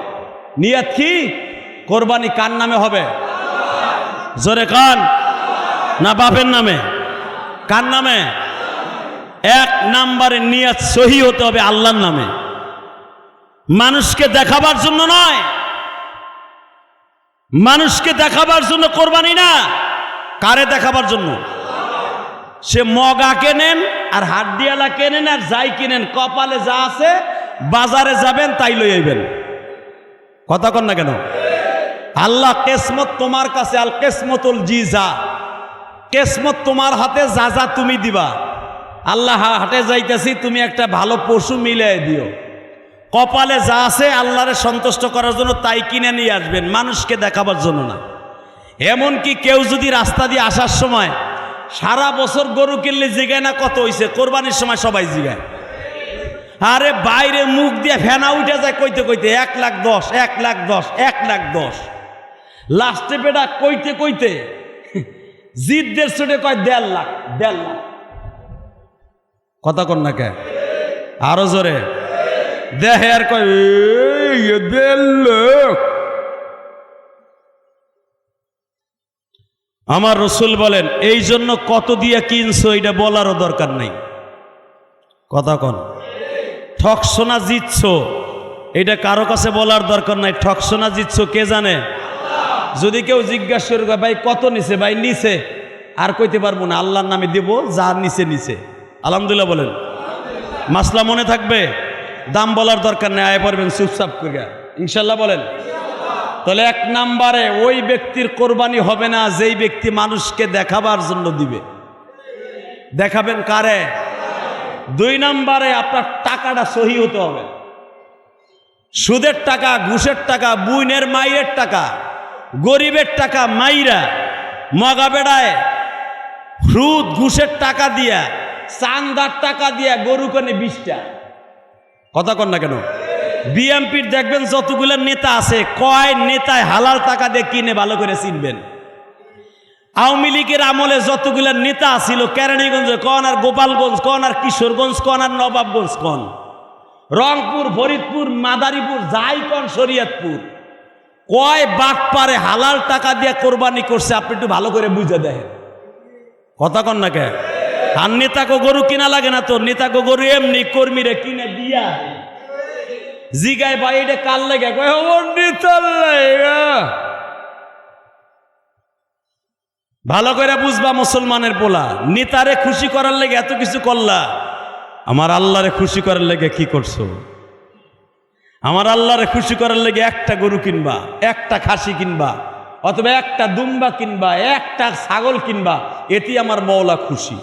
নিয়ত কি? কোরবানি কার নামে হবে? জোরে কান না বাপের নামে? কার নামে? 1 নম্বরে নিয়ত সহি হতে হবে আল্লাহর নামে, মানুষকে দেখাবার জন্য নয়। মানুষকে দেখাবার জন্য কোরবানি না, কারে দেখাবার জন্য? সে মগা কেনেন আর হাড্ডিয়ালা কেনেন আর যাই কিনেন, কপালে যা আছে বাজারে যাবেন তাই লই আইবেন, কথা কন না কেন? আল্লাহ কেসমত তোমার কাছে, আল কেসমতুল জিজা, কেসমত তোমার হাতে, যা যা তুমি দিবা। আল্লাহ হাটে যাইতেছি, তুমি একটা ভালো পশু মিলিয়ে দিও, কপালে যা আছে আল্লাহরে সন্তুষ্ট করার জন্য তাই কিনে নিয়ে আসবেন, মানুষকে দেখাবার জন্য না। এমনকি কেউ যদি রাস্তা দিয়ে আসার সময় সারা বছর গরু কিনলে জিগায় না কত হইছে, কোরবানির সময় সবাই জিগায়। আরে বাইরে মুখ দিয়ে ফেনা উঠে যায় কইতে কইতে 1,10,000, 1,10,000, 1,10,000, লাস্টে বেটা কইতে কইতে জিদদের ছুটে কয় 1.5 লাখ, 1.5 লাখ, কথা কন না কে? আরো জোরে দেখে আর কয় 1.5 লাখ। আমার রসুল বলেন এই জন্য কত দিয়ে কিনছো এটা বলারও দরকার নেই, কথা কন। ঠকসোনা জিতছো এটা কারো কাছে বলার দরকার নাই, ঠকসোনা জিতছো কে জানে? যদি কেউ জিজ্ঞাসা করে ভাই কত নিছে, ভাই নিছে, আর কইতে পারবো না, আল্লাহর নামে দেব, যার নিচে নিচে আলহামদুলিল্লাহ বলেন। মাসলা মনে থাকবে, দাম বলার দরকার নেই, আয় পারবেন চুপচাপ করে ইনশাল্লাহ বলেন। তাহলে 1 নম্বরে ওই ব্যক্তির কোরবানি হবে না যেই ব্যক্তি মানুষকে দেখাবার জন্য দিবে। দেখাবেন কারে? 2 নম্বরে আপনার টাকাটা সহি হতে হবে। সুদের টাকা, ঘুষের টাকা, বুইনের মাইয়ের টাকা, গরিবের টাকা মাইরা মগা বেড়ায় সুদ ঘুষের টাকা দিয়া, চান্দার টাকা দিয়া গরু কেনে 20টা, কথা কন না কেন? বিএমপির দেখবেন যতগুলো নেতা আছে, কয় নেতায় হালাল টাকা দিয়ে কিনে, ভালো করে চিনবেন। আওয়ামী লীগের আমলে যতগুলো নেতা ছিল, কেরানীগঞ্জ কন আর গোপালগঞ্জ কন আর কিশোরগঞ্জ কন আর নবাবগঞ্জ কন, রংপুর, ফরিদপুর, মাদারীপুর, যাই কন, শরীয়তপুর, কয় বাট পারে হালাল টাকা দিয়ে কোরবানি করছে, আপনি একটু ভালো করে বুঝে দেখেন, কথা কন না কে? আর নেতাকে গরু কিনা লাগে না তো, নেতাকে গরু এমনি কর্মীরা কিনে দিয়া জিগায় ভাই এটা কার লাগে, কয় ওর নেতার লাগা। ভালো করে বুঝবা মুসলমানের পোলা, নেতারে খুশি করার লেগে এত কিছু করলা, আমার আল্লাহরে খুশি করার লেগে কি করছো? আমার আল্লাহরে খুশি করার লেগে একটা গরু কিনবা, একটা খাসি কিনবা, অথবা একটা দুম্বা কিনবা, একটা ছাগল কিনবা, এটি আমার মওলা খুশি।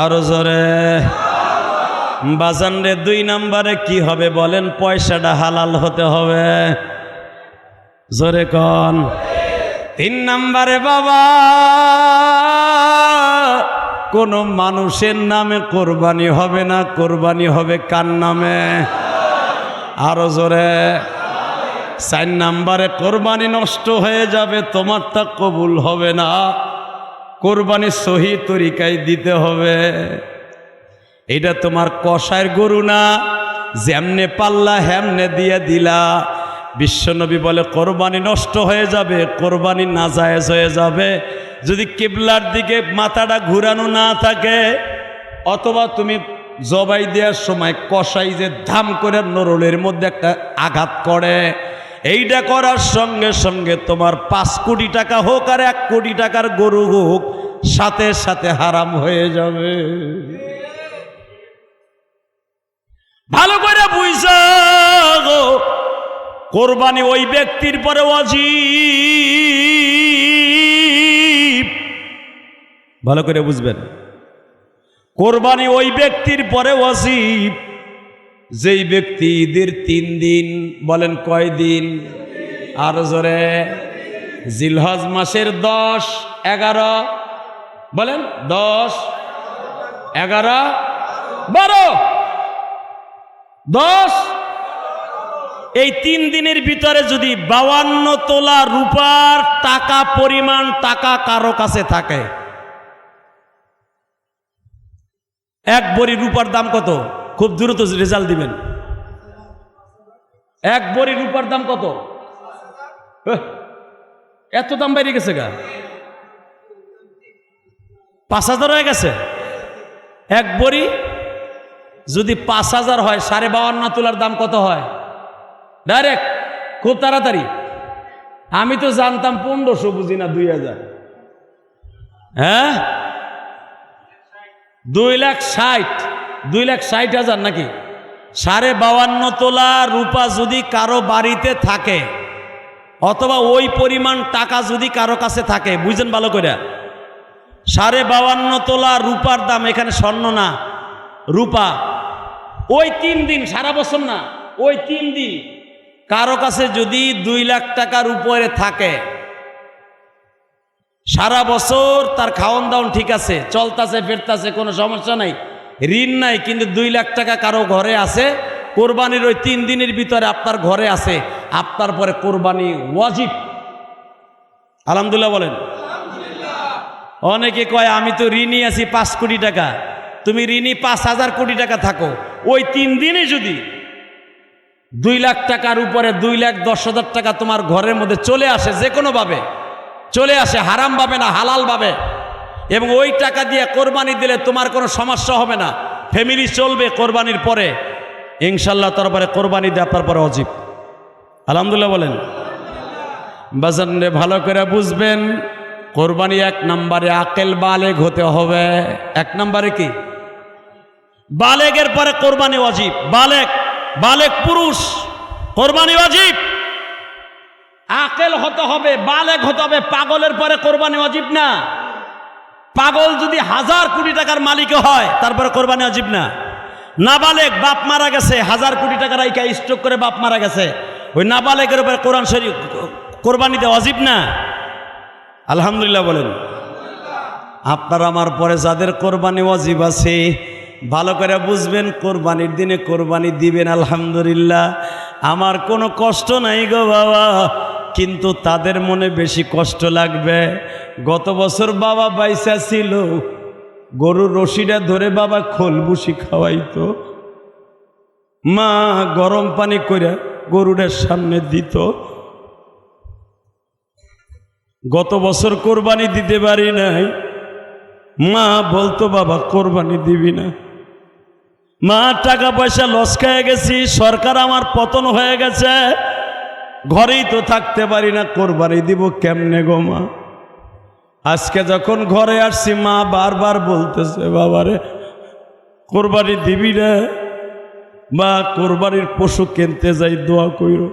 আরো জোরে বাজান রে। 2 নম্বরে কি হবে বলেন? পয়সাটা হালাল হতে হবে, জোরে কন। 3 নম্বরে বাবা কোন মানুষের নামে কোরবানি হবে না, কোরবানি হবে কার নামে? আরো জোরে। 4 নম্বরে কোরবানি নষ্ট হয়ে যাবে, তোমারটা কবুল হবে না, কোরবানি সহি তরিকায় দিতে হবে। এটা তোমার কষায়ের গরু না, যেমনে পাল্লা হেমনে দিয়ে দিলা। বিশ্বনবী বলে কোরবানি নষ্ট হয়ে যাবে, কোরবানি নাজায়েজ হয়ে যাবে যদি কিবলার দিকে মাথাটা ঘুরানো না থাকে, অথবা তুমি জবাই দেওয়ার সময় কষাই যে ধাম করে নরলের মধ্যে একটা আঘাত করে, এইটা করার সঙ্গে সঙ্গে তোমার 5 কোটি টাকা হোক আর 1 কোটি টাকার গরু হোক, সাথে সাথে হারাম হয়ে যাবে। ভালো করে বুঝছো, কোরবানি ওই ব্যক্তির পরে ওয়াজিব। ভালো করে বুঝবেন, কোরবানি ওই ব্যক্তির পরে ওয়াজিব যেই ব্যক্তি ঈদের 3 দিন, বলেন কয় দিন? আর জোরে, জিলহজ মাসের 10, 11, বলেন 10, 11, 12, 10, এই 3 দিনের ভিতরে যদি 52 তোলা রূপার টাকা পরিমাণ টাকা কারো কাছে থাকে, 1 ভরি রূপার দাম কত? খুব দ্রুত রেজাল্ট দিবেন। 1 ভরি রূপার দাম কত? এত দাম বেড়ে গেছে গা, 5000 হয়ে গেছে। 1 ভরি যদি 5000 হয়, 52.5 তোলার দাম কত হয়? ডাইরেক্ট, খুব তাড়াতাড়ি। আমি তো জানতাম 1500, বুঝি না 2000। হ্যাঁ, 2,60,000 নাকি? 52.5 তোলা রূপা যদি কারো বাড়িতে থাকে, অথবা ওই পরিমাণ টাকা যদি কারো কাছে থাকে, বুঝছেন ভালো করে, 52.5 তোলা রূপার দাম, এখানে স্বর্ণ না, রূপা। ওই 3 দিন, সারা বছর না, ওই 3 দিন কারো কাছে যদি 2 লাখ টাকার উপরে থাকে, সারা বছর তার খাওয়ান দাওয়ান ঠিক আছে, চলতেছে ফিরতেছে, কোনো সমস্যা নাই, ঋণ নাই, কিন্তু 2 লাখ টাকা কারো ঘরে আছে, কোরবানির ওই 3 দিনের ভিতরে আপনার ঘরে আছে, আপনার পরে কোরবানি ওয়াজিব। আলহামদুলিল্লাহ বলেন। অনেকে কয় আমি তো ঋণী আছি 5 কোটি টাকা। তুমি ঋণী 5,000 কোটি টাকা থাকো, ওই 3 দিনে যদি 2 লাখ টাকার উপরে 2,10,000 টাকা তোমার ঘরের মধ্যে চলে আসে, যে কোনোভাবে চলে আসে, হারাম ভাবে না হালাল ভাবে, এবং ওই টাকা দিয়ে কোরবানি দিলে তোমার কোনো সমস্যা হবে না, ফ্যামিলি চলবে কোরবানির পরে, ইনশাল্লাহ তারপরে কোরবানি দিয়ে আপনার পরে ওয়াজিব। আলহামদুলিল্লাহ বলেন। বাজারে ভালো করে বুঝবেন, কোরবানি 1 নম্বরে আকেল বালেগ হতে হবে। 1 নম্বরে কি? বালেগের পরে কোরবানি ওয়াজিব। বালেগ পুরুষ, কোরবানি ওয়াজিব। আকেল হতে হবে, বালেগ হতে হবে। পাগলের পরে কোরবানি ওয়াজিব না। পাগল যদি 1000 কোটি টাকার মালিক হয়, তারপরে কোরবানি ওয়াজিব না। নাবালেগ, বাপ মারা গেছে, 1000 কোটি টাকা রাইখা স্ট্রোক করে বাপ মারা গেছে, ওই নাবালেগের উপরে কোরআন শরীফ কোরবানি দেওয়া ওয়াজিব না। আলহামদুলিল্লাহ বলেন। আপনার আমার পরে যাদের কোরবানি ওয়াজিব আছে, ভালো করে বুঝবেন, কোরবানির দিনে কোরবানি দিবেন। আলহামদুলিল্লাহ, আমার কোনো কষ্ট নাই গো বাবা, কিন্তু তাদের মনে বেশি কষ্ট লাগবে। গত বছর বাবা বাইসা ছিল, গরুর রশিটা ধরে বাবা খোলবুসি খাওয়াইতো, মা গরম পানি করে গরুটার সামনে দিত। গত বছর কোরবানি দিতে পারি নাই, মা বলতো বাবা কোরবানি দিবি না। মা টাকা পয়সা লস খেয়ে গেছি, সরকার আমার পতন হয়ে গেছে, ঘরেই তো থাকতে পারি না, কোরবানি দিব কেমনে গো মা। আজকে যখন ঘরে আসছি, মা বারবার বলতেছে বাবারে কোরবানি দিবি না, মা কোরবানির পশু কিনতে যাই, দোয়া কইরো।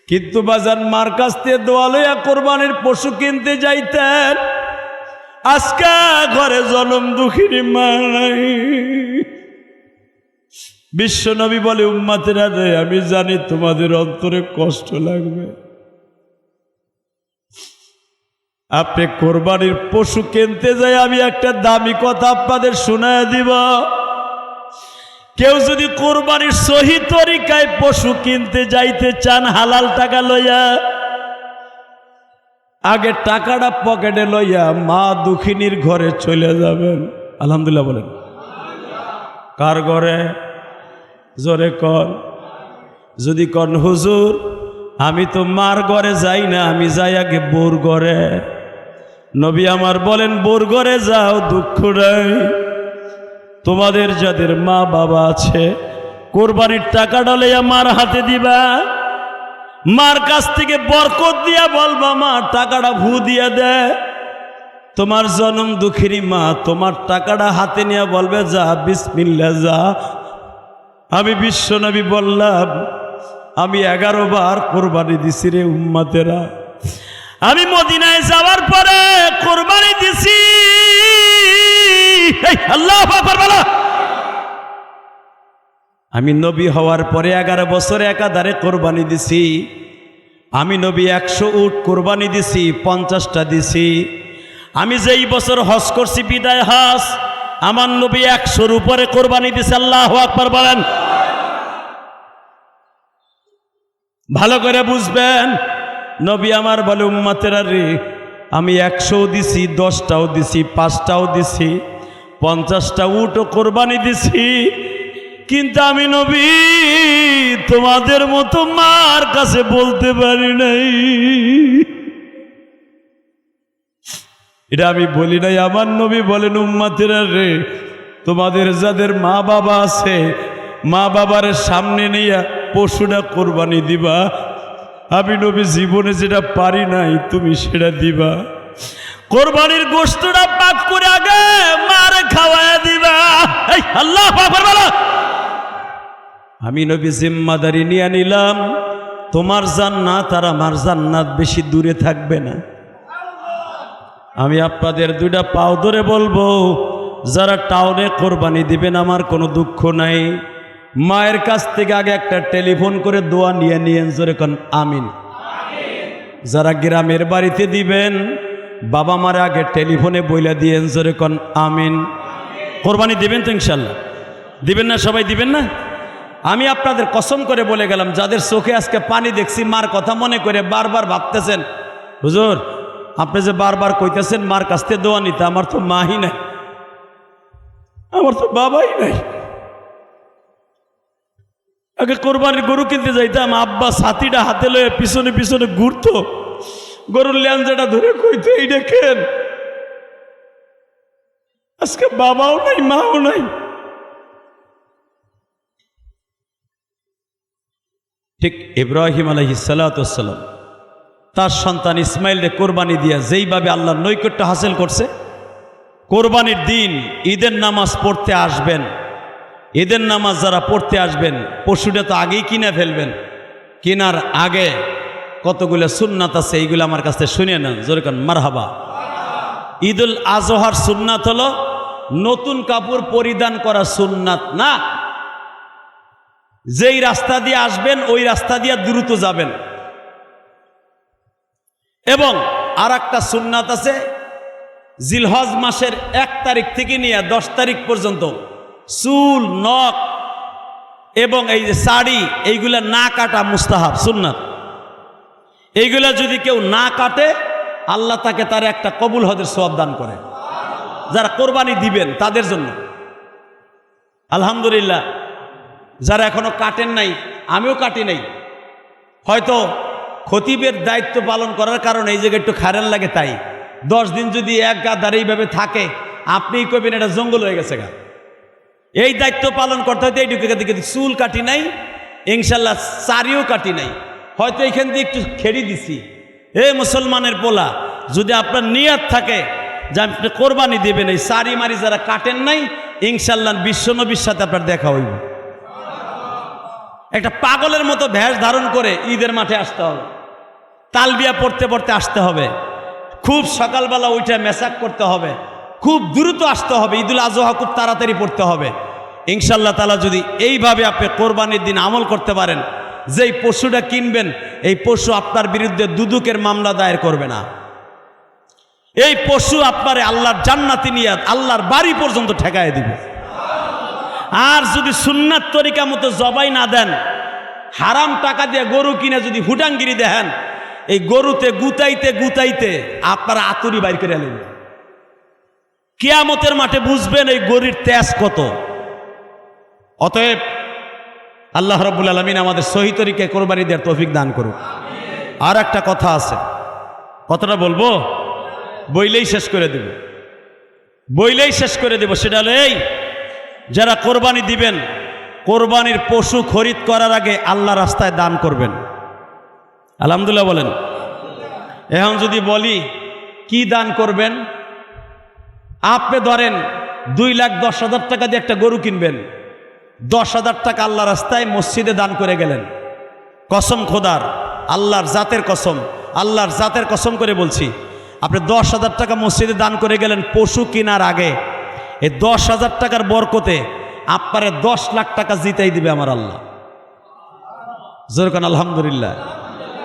কিন্তু বাজান মার কাছ থেকে দোয়া লইয়া কোরবানির পশু কিনতে যাইতেন, আজকে ঘরে জনম দুঃখিনী মা নাই। বিশ্ব নবী বলে, উম্মতেরা রে, আমি জানি তোমাদের অন্তরে কষ্ট লাগবে, আপনি কোরবানির পশু কিনতে যাই আমি একটা দামি কথা আপনাদের শোনায় দিব। কেউ যদি কোরবানির সহি তরিকায় পশু কিনতে যাইতে চান, হালাল টাকা লইয়া, আগে টাকাটা পকেটে লইয়া মা দুঃখিনীর ঘরে চলে যাবেন। আলহামদুলিল্লাহ বলেন। কার ঘরে? জোরে কর। যদি কন হুজুর আমি তো মার ঘরে যাই না, আমি যাই আগে বোর ঘরে, নবী আমার বলেন বোর ঘরে যাও, দুঃখ নাই। তোমাদের যাদের মা বাবা আছে, কোরবানির টাকাটা লইয়া মার হাতে দিবা, মার কাছ থেকে বরকত দিয়া বলবা, মা টাকাটা ভু দিয়া দে। তোমার জনম দুঃখিনী মা তোমার টাকাটা হাতে নিয়ে বলবে, যা বিসমিল্লাহ যা। আমি বিশ্বনবী বললাম, আমি 11 বার কোরবানি দিছি রে উম্মতেরা। আমি মদিনায় যাওয়ার পরে কোরবানি দিছি। আল্লাহু আকবার বলো। আমি নবী হওয়ার পরে 11 বছরে একাধারে কোরবানি দিছি। আমি নবী 100 উট কোরবানি দিছি, 50টা দিছি। আমি যেই বছর হজ করছি বিদায় হজ, আমার নবী 100-র উপরে কোরবানি দিছে। আল্লাহু আকবার বলেন। ভালো করে বুঝবেন, নবী আমার বলে, উম্মতেরা রে, আমি 100 দিছি, 10টাও দিছি, 5টাও দিছি, 50টা উটও কোরবানি দিছি, কিন্তু আমি নবী তোমাদের মতো মার কাছে বলতে পারি নাই। এটা আমি বলি নাই, আমার নবী বলেন, উম্মতেরা রে, তোমাদের যাদের মা বাবা আছে, মা বাবার সামনে নিয়ে পশুটা কোরবানি দিবা। আমি নবী জীবনে যেটা পারি নাই তুমি সেটা দিবা। কোরবানির গোশতটা পাক করে আগে মারে খাওয়ায়া দিবা। আল্লাহু আকবার বলো। আমি নবী জিম্মাদারি নিয়ে নিলাম, তোমার জান্নাত আর আমার জান্নাত বেশি দূরে থাকবে না। আমি আপনাদের 2টা পাও ধরে বলবো, যারা টাউনে কোরবানি দিবেন আমার কোনো দুঃখ নাই। মায়ের কাছ থেকে আগে একটা টেলিফোন করে দোয়া নিয়ে নিয়েন, জোরে কোন আমিন। যারা গ্রামের বাড়িতে দিবেন, বাবা মারে আগে টেলিফোনে বইলা দিয়েন, জোরে কোন আমিন। কোরবানি দিবেন তো ইনশাল্লাহ? দিবেন না? সবাই দিবেন না? আমি আপনাদের কসম করে বলে গেলাম, যাদের চোখে আজকে পানি দেখছি, মার কথা মনে করে বারবার ভাবতেছেন, হুজুর আপনি যে বারবার কইতেছেন মার কাছ থেকে দোয়া নিতে, আমার তো মাই নাই, আমার তো বাবাই নাই। আগে কোরবানির গরু কিনতে যাইতাম, আব্বা ছাতিটা হাতে লয়ে পিছনে পিছনে ঘুরতো, গরুর ল্যাঞ্জাটা ধরে কইতো, এই দেখেন আজকে বাবাও নাই মাও নাই। ঠিক ইব্রাহিম আলাইহিস সালাতু ওয়াস সালাম তার সন্তান ইসমাইলকে কোরবানি দিয়া যেইভাবে আল্লাহর নৈকট্য হাসিল করছে, কোরবানির দিন ঈদের নামাজ পড়তে আসবেন, ঈদের নামাজ যারা পড়তে আসবেন, পশুটা তো আগেই কিনে ফেলবেন। কেনার আগে কতগুলো সুন্নাত আছে, এইগুলো আমার কাছে শুনিয়ে নেন, জোরে কোন মারহাবা। ঈদুল আজহার সুন্নাত হলো নতুন কাপড় পরিধান করা সুন্নাত না। যেই রাস্তা দিয়ে আসবেন ওই রাস্তা দিয়ে দ্রুত যাবেন। এবং আর একটা সুন্নাত আছে, জিলহজ মাসের 1 তারিখ থেকে নিয়ে 10 তারিখ পর্যন্ত চুল, নখ এবং এই যে শাড়ি, এইগুলা না কাটা মুস্তাহাব সুন্নাত। এইগুলা যদি কেউ না কাটে, আল্লাহ তাকে তার একটা কবুল হজের সওয়াব দান করে। যারা কোরবানি দিবেন তাদের জন্য আলহামদুলিল্লাহ। যারা এখনো কাটেন নাই, আমিও কাটি নাই, হয়তো খতিবের দায়িত্ব পালন করার কারণে এই জায়গায় একটু খারান লাগে, তাই 10 দিন যদি এক গা দাঁড়িয়ে এইভাবে থাকে, আপনিই কইবেন এটা জঙ্গল হয়ে গেছে গা। এই দায়িত্ব পালন করতে হয়তো এইটুকু দিকে চুল কাটি নাই, ইনশাল্লাহ চারিও কাটি নাই, হয়তো এইখান দিয়ে একটু খেড়ি দিছি। এই মুসলমানের পোলা, যদি আপনার নিয়ত থাকে যে আপনি কোরবানি দেবেন, এই সারি মারি যারা কাটেন নাই, ইনশাল্লাহ বিশ্বনবীর সাথে আপনার দেখা হইব। একটা পাগলের মতো ভেষ ধারণ করে ঈদের মাঠে আসতে হবে, তালবিয়া পড়তে পড়তে আসতে হবে, খুব সকালবেলা উঠে মেসাক করতে হবে, খুব দ্রুত আসতে হবে, ঈদুল আজহা খুব তাড়াতাড়ি পড়তে হবে। ইনশাল্লাহ তাআলা যদি এইভাবে আপনি কোরবানির দিন আমল করতে পারেন, যেই পশুটা কিনবেন এই পশু আপনার বিরুদ্ধে দুদুকের মামলা দায়ের করবে না। এই পশু আপনার আল্লাহর জান্নাতে নিয়ে আল্লাহর বাড়ি পর্যন্ত ঠেকায় দিবে। আর যদি সুন্নাত তরিকা মতো জবাই না দেন, হারাম টাকা দিয়ে গরু কিনে যদি হুটাঙ্গিরি দেখেন, এই গরুতে গুতাইতে গুতাইতে আপনারা আতুরি বাইর করে নেবেন। কিয়ামতের মাঠে বুঝবেন এই গরুর তেজ কত। অতএব আল্লাহ রাব্বুল আলামিন আমাদের সহি তরিকায় কোরবানি দেওয়ার তৌফিক দান করুক। আর একটা কথা আছে, কথাটা বলবো, বইলেই শেষ করে দেব, বইলেই শেষ করে দেব। সেটা হলো এই, যারা কোরবানি দিবেন, কোরবানির পশু খরিদ করার আগে আল্লাহ রাস্তায় দান করবেন। আলহামদুলিল্লাহ বলেন। এখন যদি বলি কি দান করবেন, আপনি ধরেন 2,10,000 টাকা দিয়ে একটা গরু কিনবেন, 10,000 টাকা আল্লাহ রাস্তায় মসজিদে দান করে গেলেন। কসম খোদার, আল্লাহর জাতের কসম করে বলছি, আপনি 10,000 টাকা মসজিদে দান করে গেলেন পশু কেনার আগে, এই 10,000 টাকার বরকতে আপনারে 10 লাখ টাকা জিতাই দিবে আমার আল্লাহ। যেরকম আলহামদুলিল্লাহ।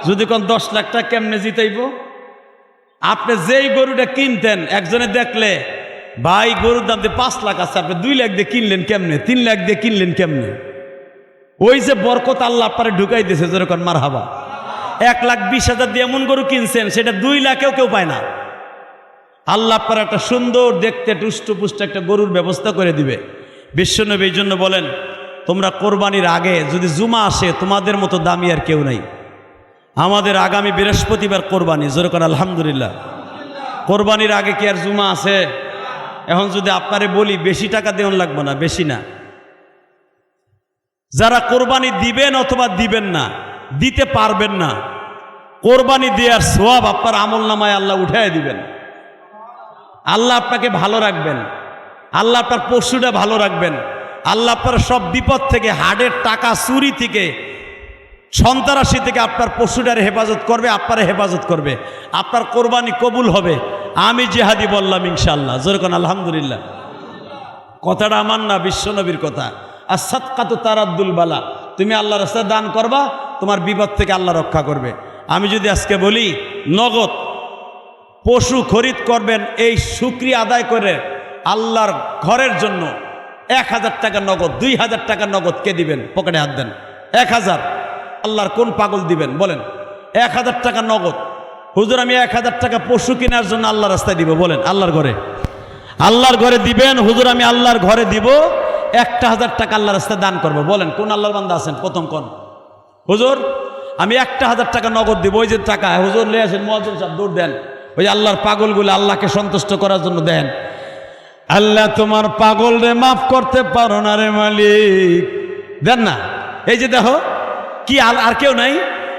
যদি কোন 10 লাখ টাকা কেমনে জিতাইব? আপনি যেই গরুটা কিনতেন, একজনে দেখলে ভাই গরুর দাম দিয়ে 5 লাখ আছে, আপনি 2 লাখ দিয়ে কিনলেন কেমনে, 3 লাখ দিয়ে কিনলেন কেমনে? ওই যে বরকত আল্লাহ আপনারে ঢুকাই দিয়েছে, যেরকম মারহাবা। 1,20,000 দিয়ে এমন গরু কিনছেন, সেটা 2 লাখেও কেউ পায় না। আল্লাহ আপনার একটা সুন্দর দেখতে টুষ্টপুষ্ট একটা গরুর ব্যবস্থা করে দিবে। বিশ্বনবী এই জন্য বলেন, তোমরা কোরবানির আগে যদি জুমা আসে, তোমাদের মতো দামি আর কেউ নাই। আমাদের আগামী বৃহস্পতিবার কোরবানি, যেরকম আলহামদুলিল্লাহ। কোরবানির আগে কি আর জুমা আছে? এখন যদি আপনারে বলি বেশি টাকা দেওয়ান লাগবে না, বেশি না। যারা কোরবানি দিবেন অথবা দিবেন না, দিতে পারবেন না, কোরবানি দেওয়ার সওয়াব আপনার আমল নামায় আল্লাহ উঠায় দিবেন। আল্লাহ আপনাকে ভালো রাখবেন, আল্লাহ আপনার পশুটা ভালো রাখবেন, আল্লাহ আপনার সব বিপদ থেকে, হাড়ের টাকা চুরি থেকে, সন্ত্রাসী থেকে আপনার পশুটার হেফাজত করবে, আপনার হেফাজত করবে, আপনার কোরবানি কবুল হবে। আমি জিহাদি বললাম ইনশাআল্লাহ, যেরকম আলহামদুলিল্লাহ। কথাটা আমার না, বিশ্বনবীর কথা। আর সাদকাতু তারাদ্দুল বালা, তুমি আল্লাহর রাস্তায় দান করবা, তোমার বিপদ থেকে আল্লাহ রক্ষা করবে। আমি যদি আজকে বলি নগদ পশু খরিদ করবেন, এই শুকরিয়া আদায় করে আল্লাহর ঘরের জন্য 1,000 টাকা নগদ, 2,000 টাকা নগদ কে দিবেন? পকেটে হাত দেন। 1,000 আল্লাহর কোন পাগল দিবেন বলেন? 1,000 টাকা নগদ। হুজুর আমি 1,000 টাকা পশু কেনার জন্য আল্লাহর রাস্তায় দিব, বলেন আল্লাহর ঘরে? আল্লাহর ঘরে দিবেন। হুজুর আমি আল্লাহর ঘরে দিব 1,000 টাকা আল্লাহর রাস্তায় দান করবো, বলেন কোন আল্লাহর বান্দা আছেন? প্রথম কোন? হুজুর আমি 1,000 টাকা নগদ দিব। ওই যে টাকা হুজুর নিয়ে আসেন, মুয়াজ্জিন সাহেব দৌড় দেন, ওই আল্লাহর পাগলগুলো আল্লাহকে সন্তুষ্ট করার জন্য দেন। আল্লাহ তোমার পাগল রে মাফ করতে পারো না রে মালিক, দেন না। এই যে দেখো কি আর কেউ নাই।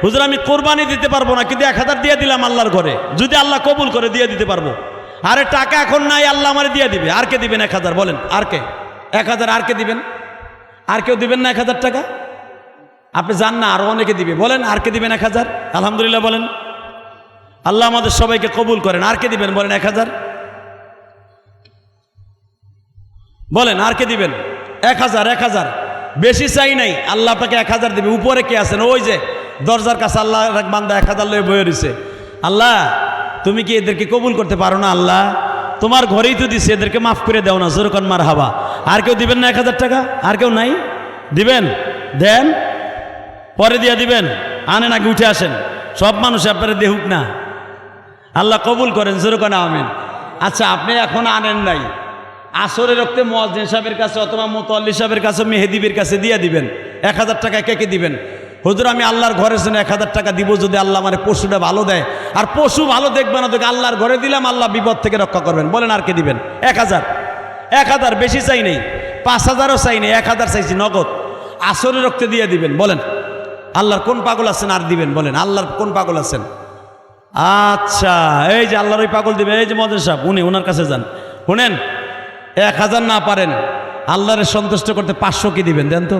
হুজুর আমি কোরবানি দিতে পারবো না, কিন্তু 1,000 দিয়ে দিলাম আল্লাহর ঘরে, যদি আল্লাহ কবুল করে দিয়ে দিতে পারবো। আরে টাকা এখন নাই, আল্লাহ আমারে দিয়ে দিবে। আর কে দিবেন 1,000? বলেন আর কে? 1,000 আর কে দিবেন? আর কেউ দিবেন না 1,000 টাকা? আপনি জান না, আরো অনেকে দিবে। বলেন আর কে দিবেন 1,000? আলহামদুলিল্লাহ বলেন। আল্লাহ আমাদের সবাইকে কবুল করেন। আর কে দিবেন বলেন 1,000? বলেন আর কে দিবেন? 1,000 বেশি চাই নাই, আল্লাহ আপনাকে 1,000 দিবে। উপরে কে আছেন? ওই যে দরজার কাছে আল্লাহ এক বান্দা 1,000 লয়ে বয়ে রয়েছে। আল্লাহ তুমি কি এদেরকে কবুল করতে পারো না? আল্লাহ তোমার ঘরেই তো দিছে, এদেরকে মাফ করে দাও না। জোরকন মার হাবা। আর কেউ দিবেন না 1,000 টাকা? আর কেউ নাই? দিবেন? দেন, পরে দিয়ে দিবেন। আনেন, আগে উঠে আসেন। সব মানুষ আপনারা দেহুক না, আল্লাহ কবুল করেন। জোরকন আমিন। আচ্ছা আপনি এখন আনেন নাই, আসরের রক্তে মুয়াজ্জিন সাহেবের কাছে অথবা মুতাল্লি সাহেবের কাছে, মেহেদিবের কাছে দিয়ে দিবেন। 1,000 টাকা কে কে দিবেন? হুজুর আমি আল্লাহর ঘরের জন্য 1,000 টাকা দিব, যদি আল্লাহ আমার পশুটা ভালো দেয়। আর পশু ভালো দেখবে না, দেখে আল্লাহর ঘরে দিলাম, আল্লাহ বিপদ থেকে রক্ষা করবেন। বলেন আর কে দিবেন? 1,000 বেশি চাই নেই, 5,000ও চাই নেই, 1,000 চাইছি নগদ। আসরের রক্তে দিয়ে দিবেন। বলেন আল্লাহর কোন পাগল আছেন আর দিবেন? বলেন আল্লাহর কোন পাগল আছেন? আচ্ছা এই যে আল্লাহর ওই পাগল দিবে, এই যে মুয়াজ্জিন সাহেব, উনি ওনার কাছে যান। শুনেন 1,000 না পারেন আল্লাহরে সন্তুষ্ট করতে 500 কি দিবেন? দেন তো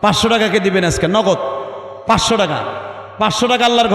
500 টাকা কে দিবেন আজকে নগদ? 500 টাকা আল্লাহর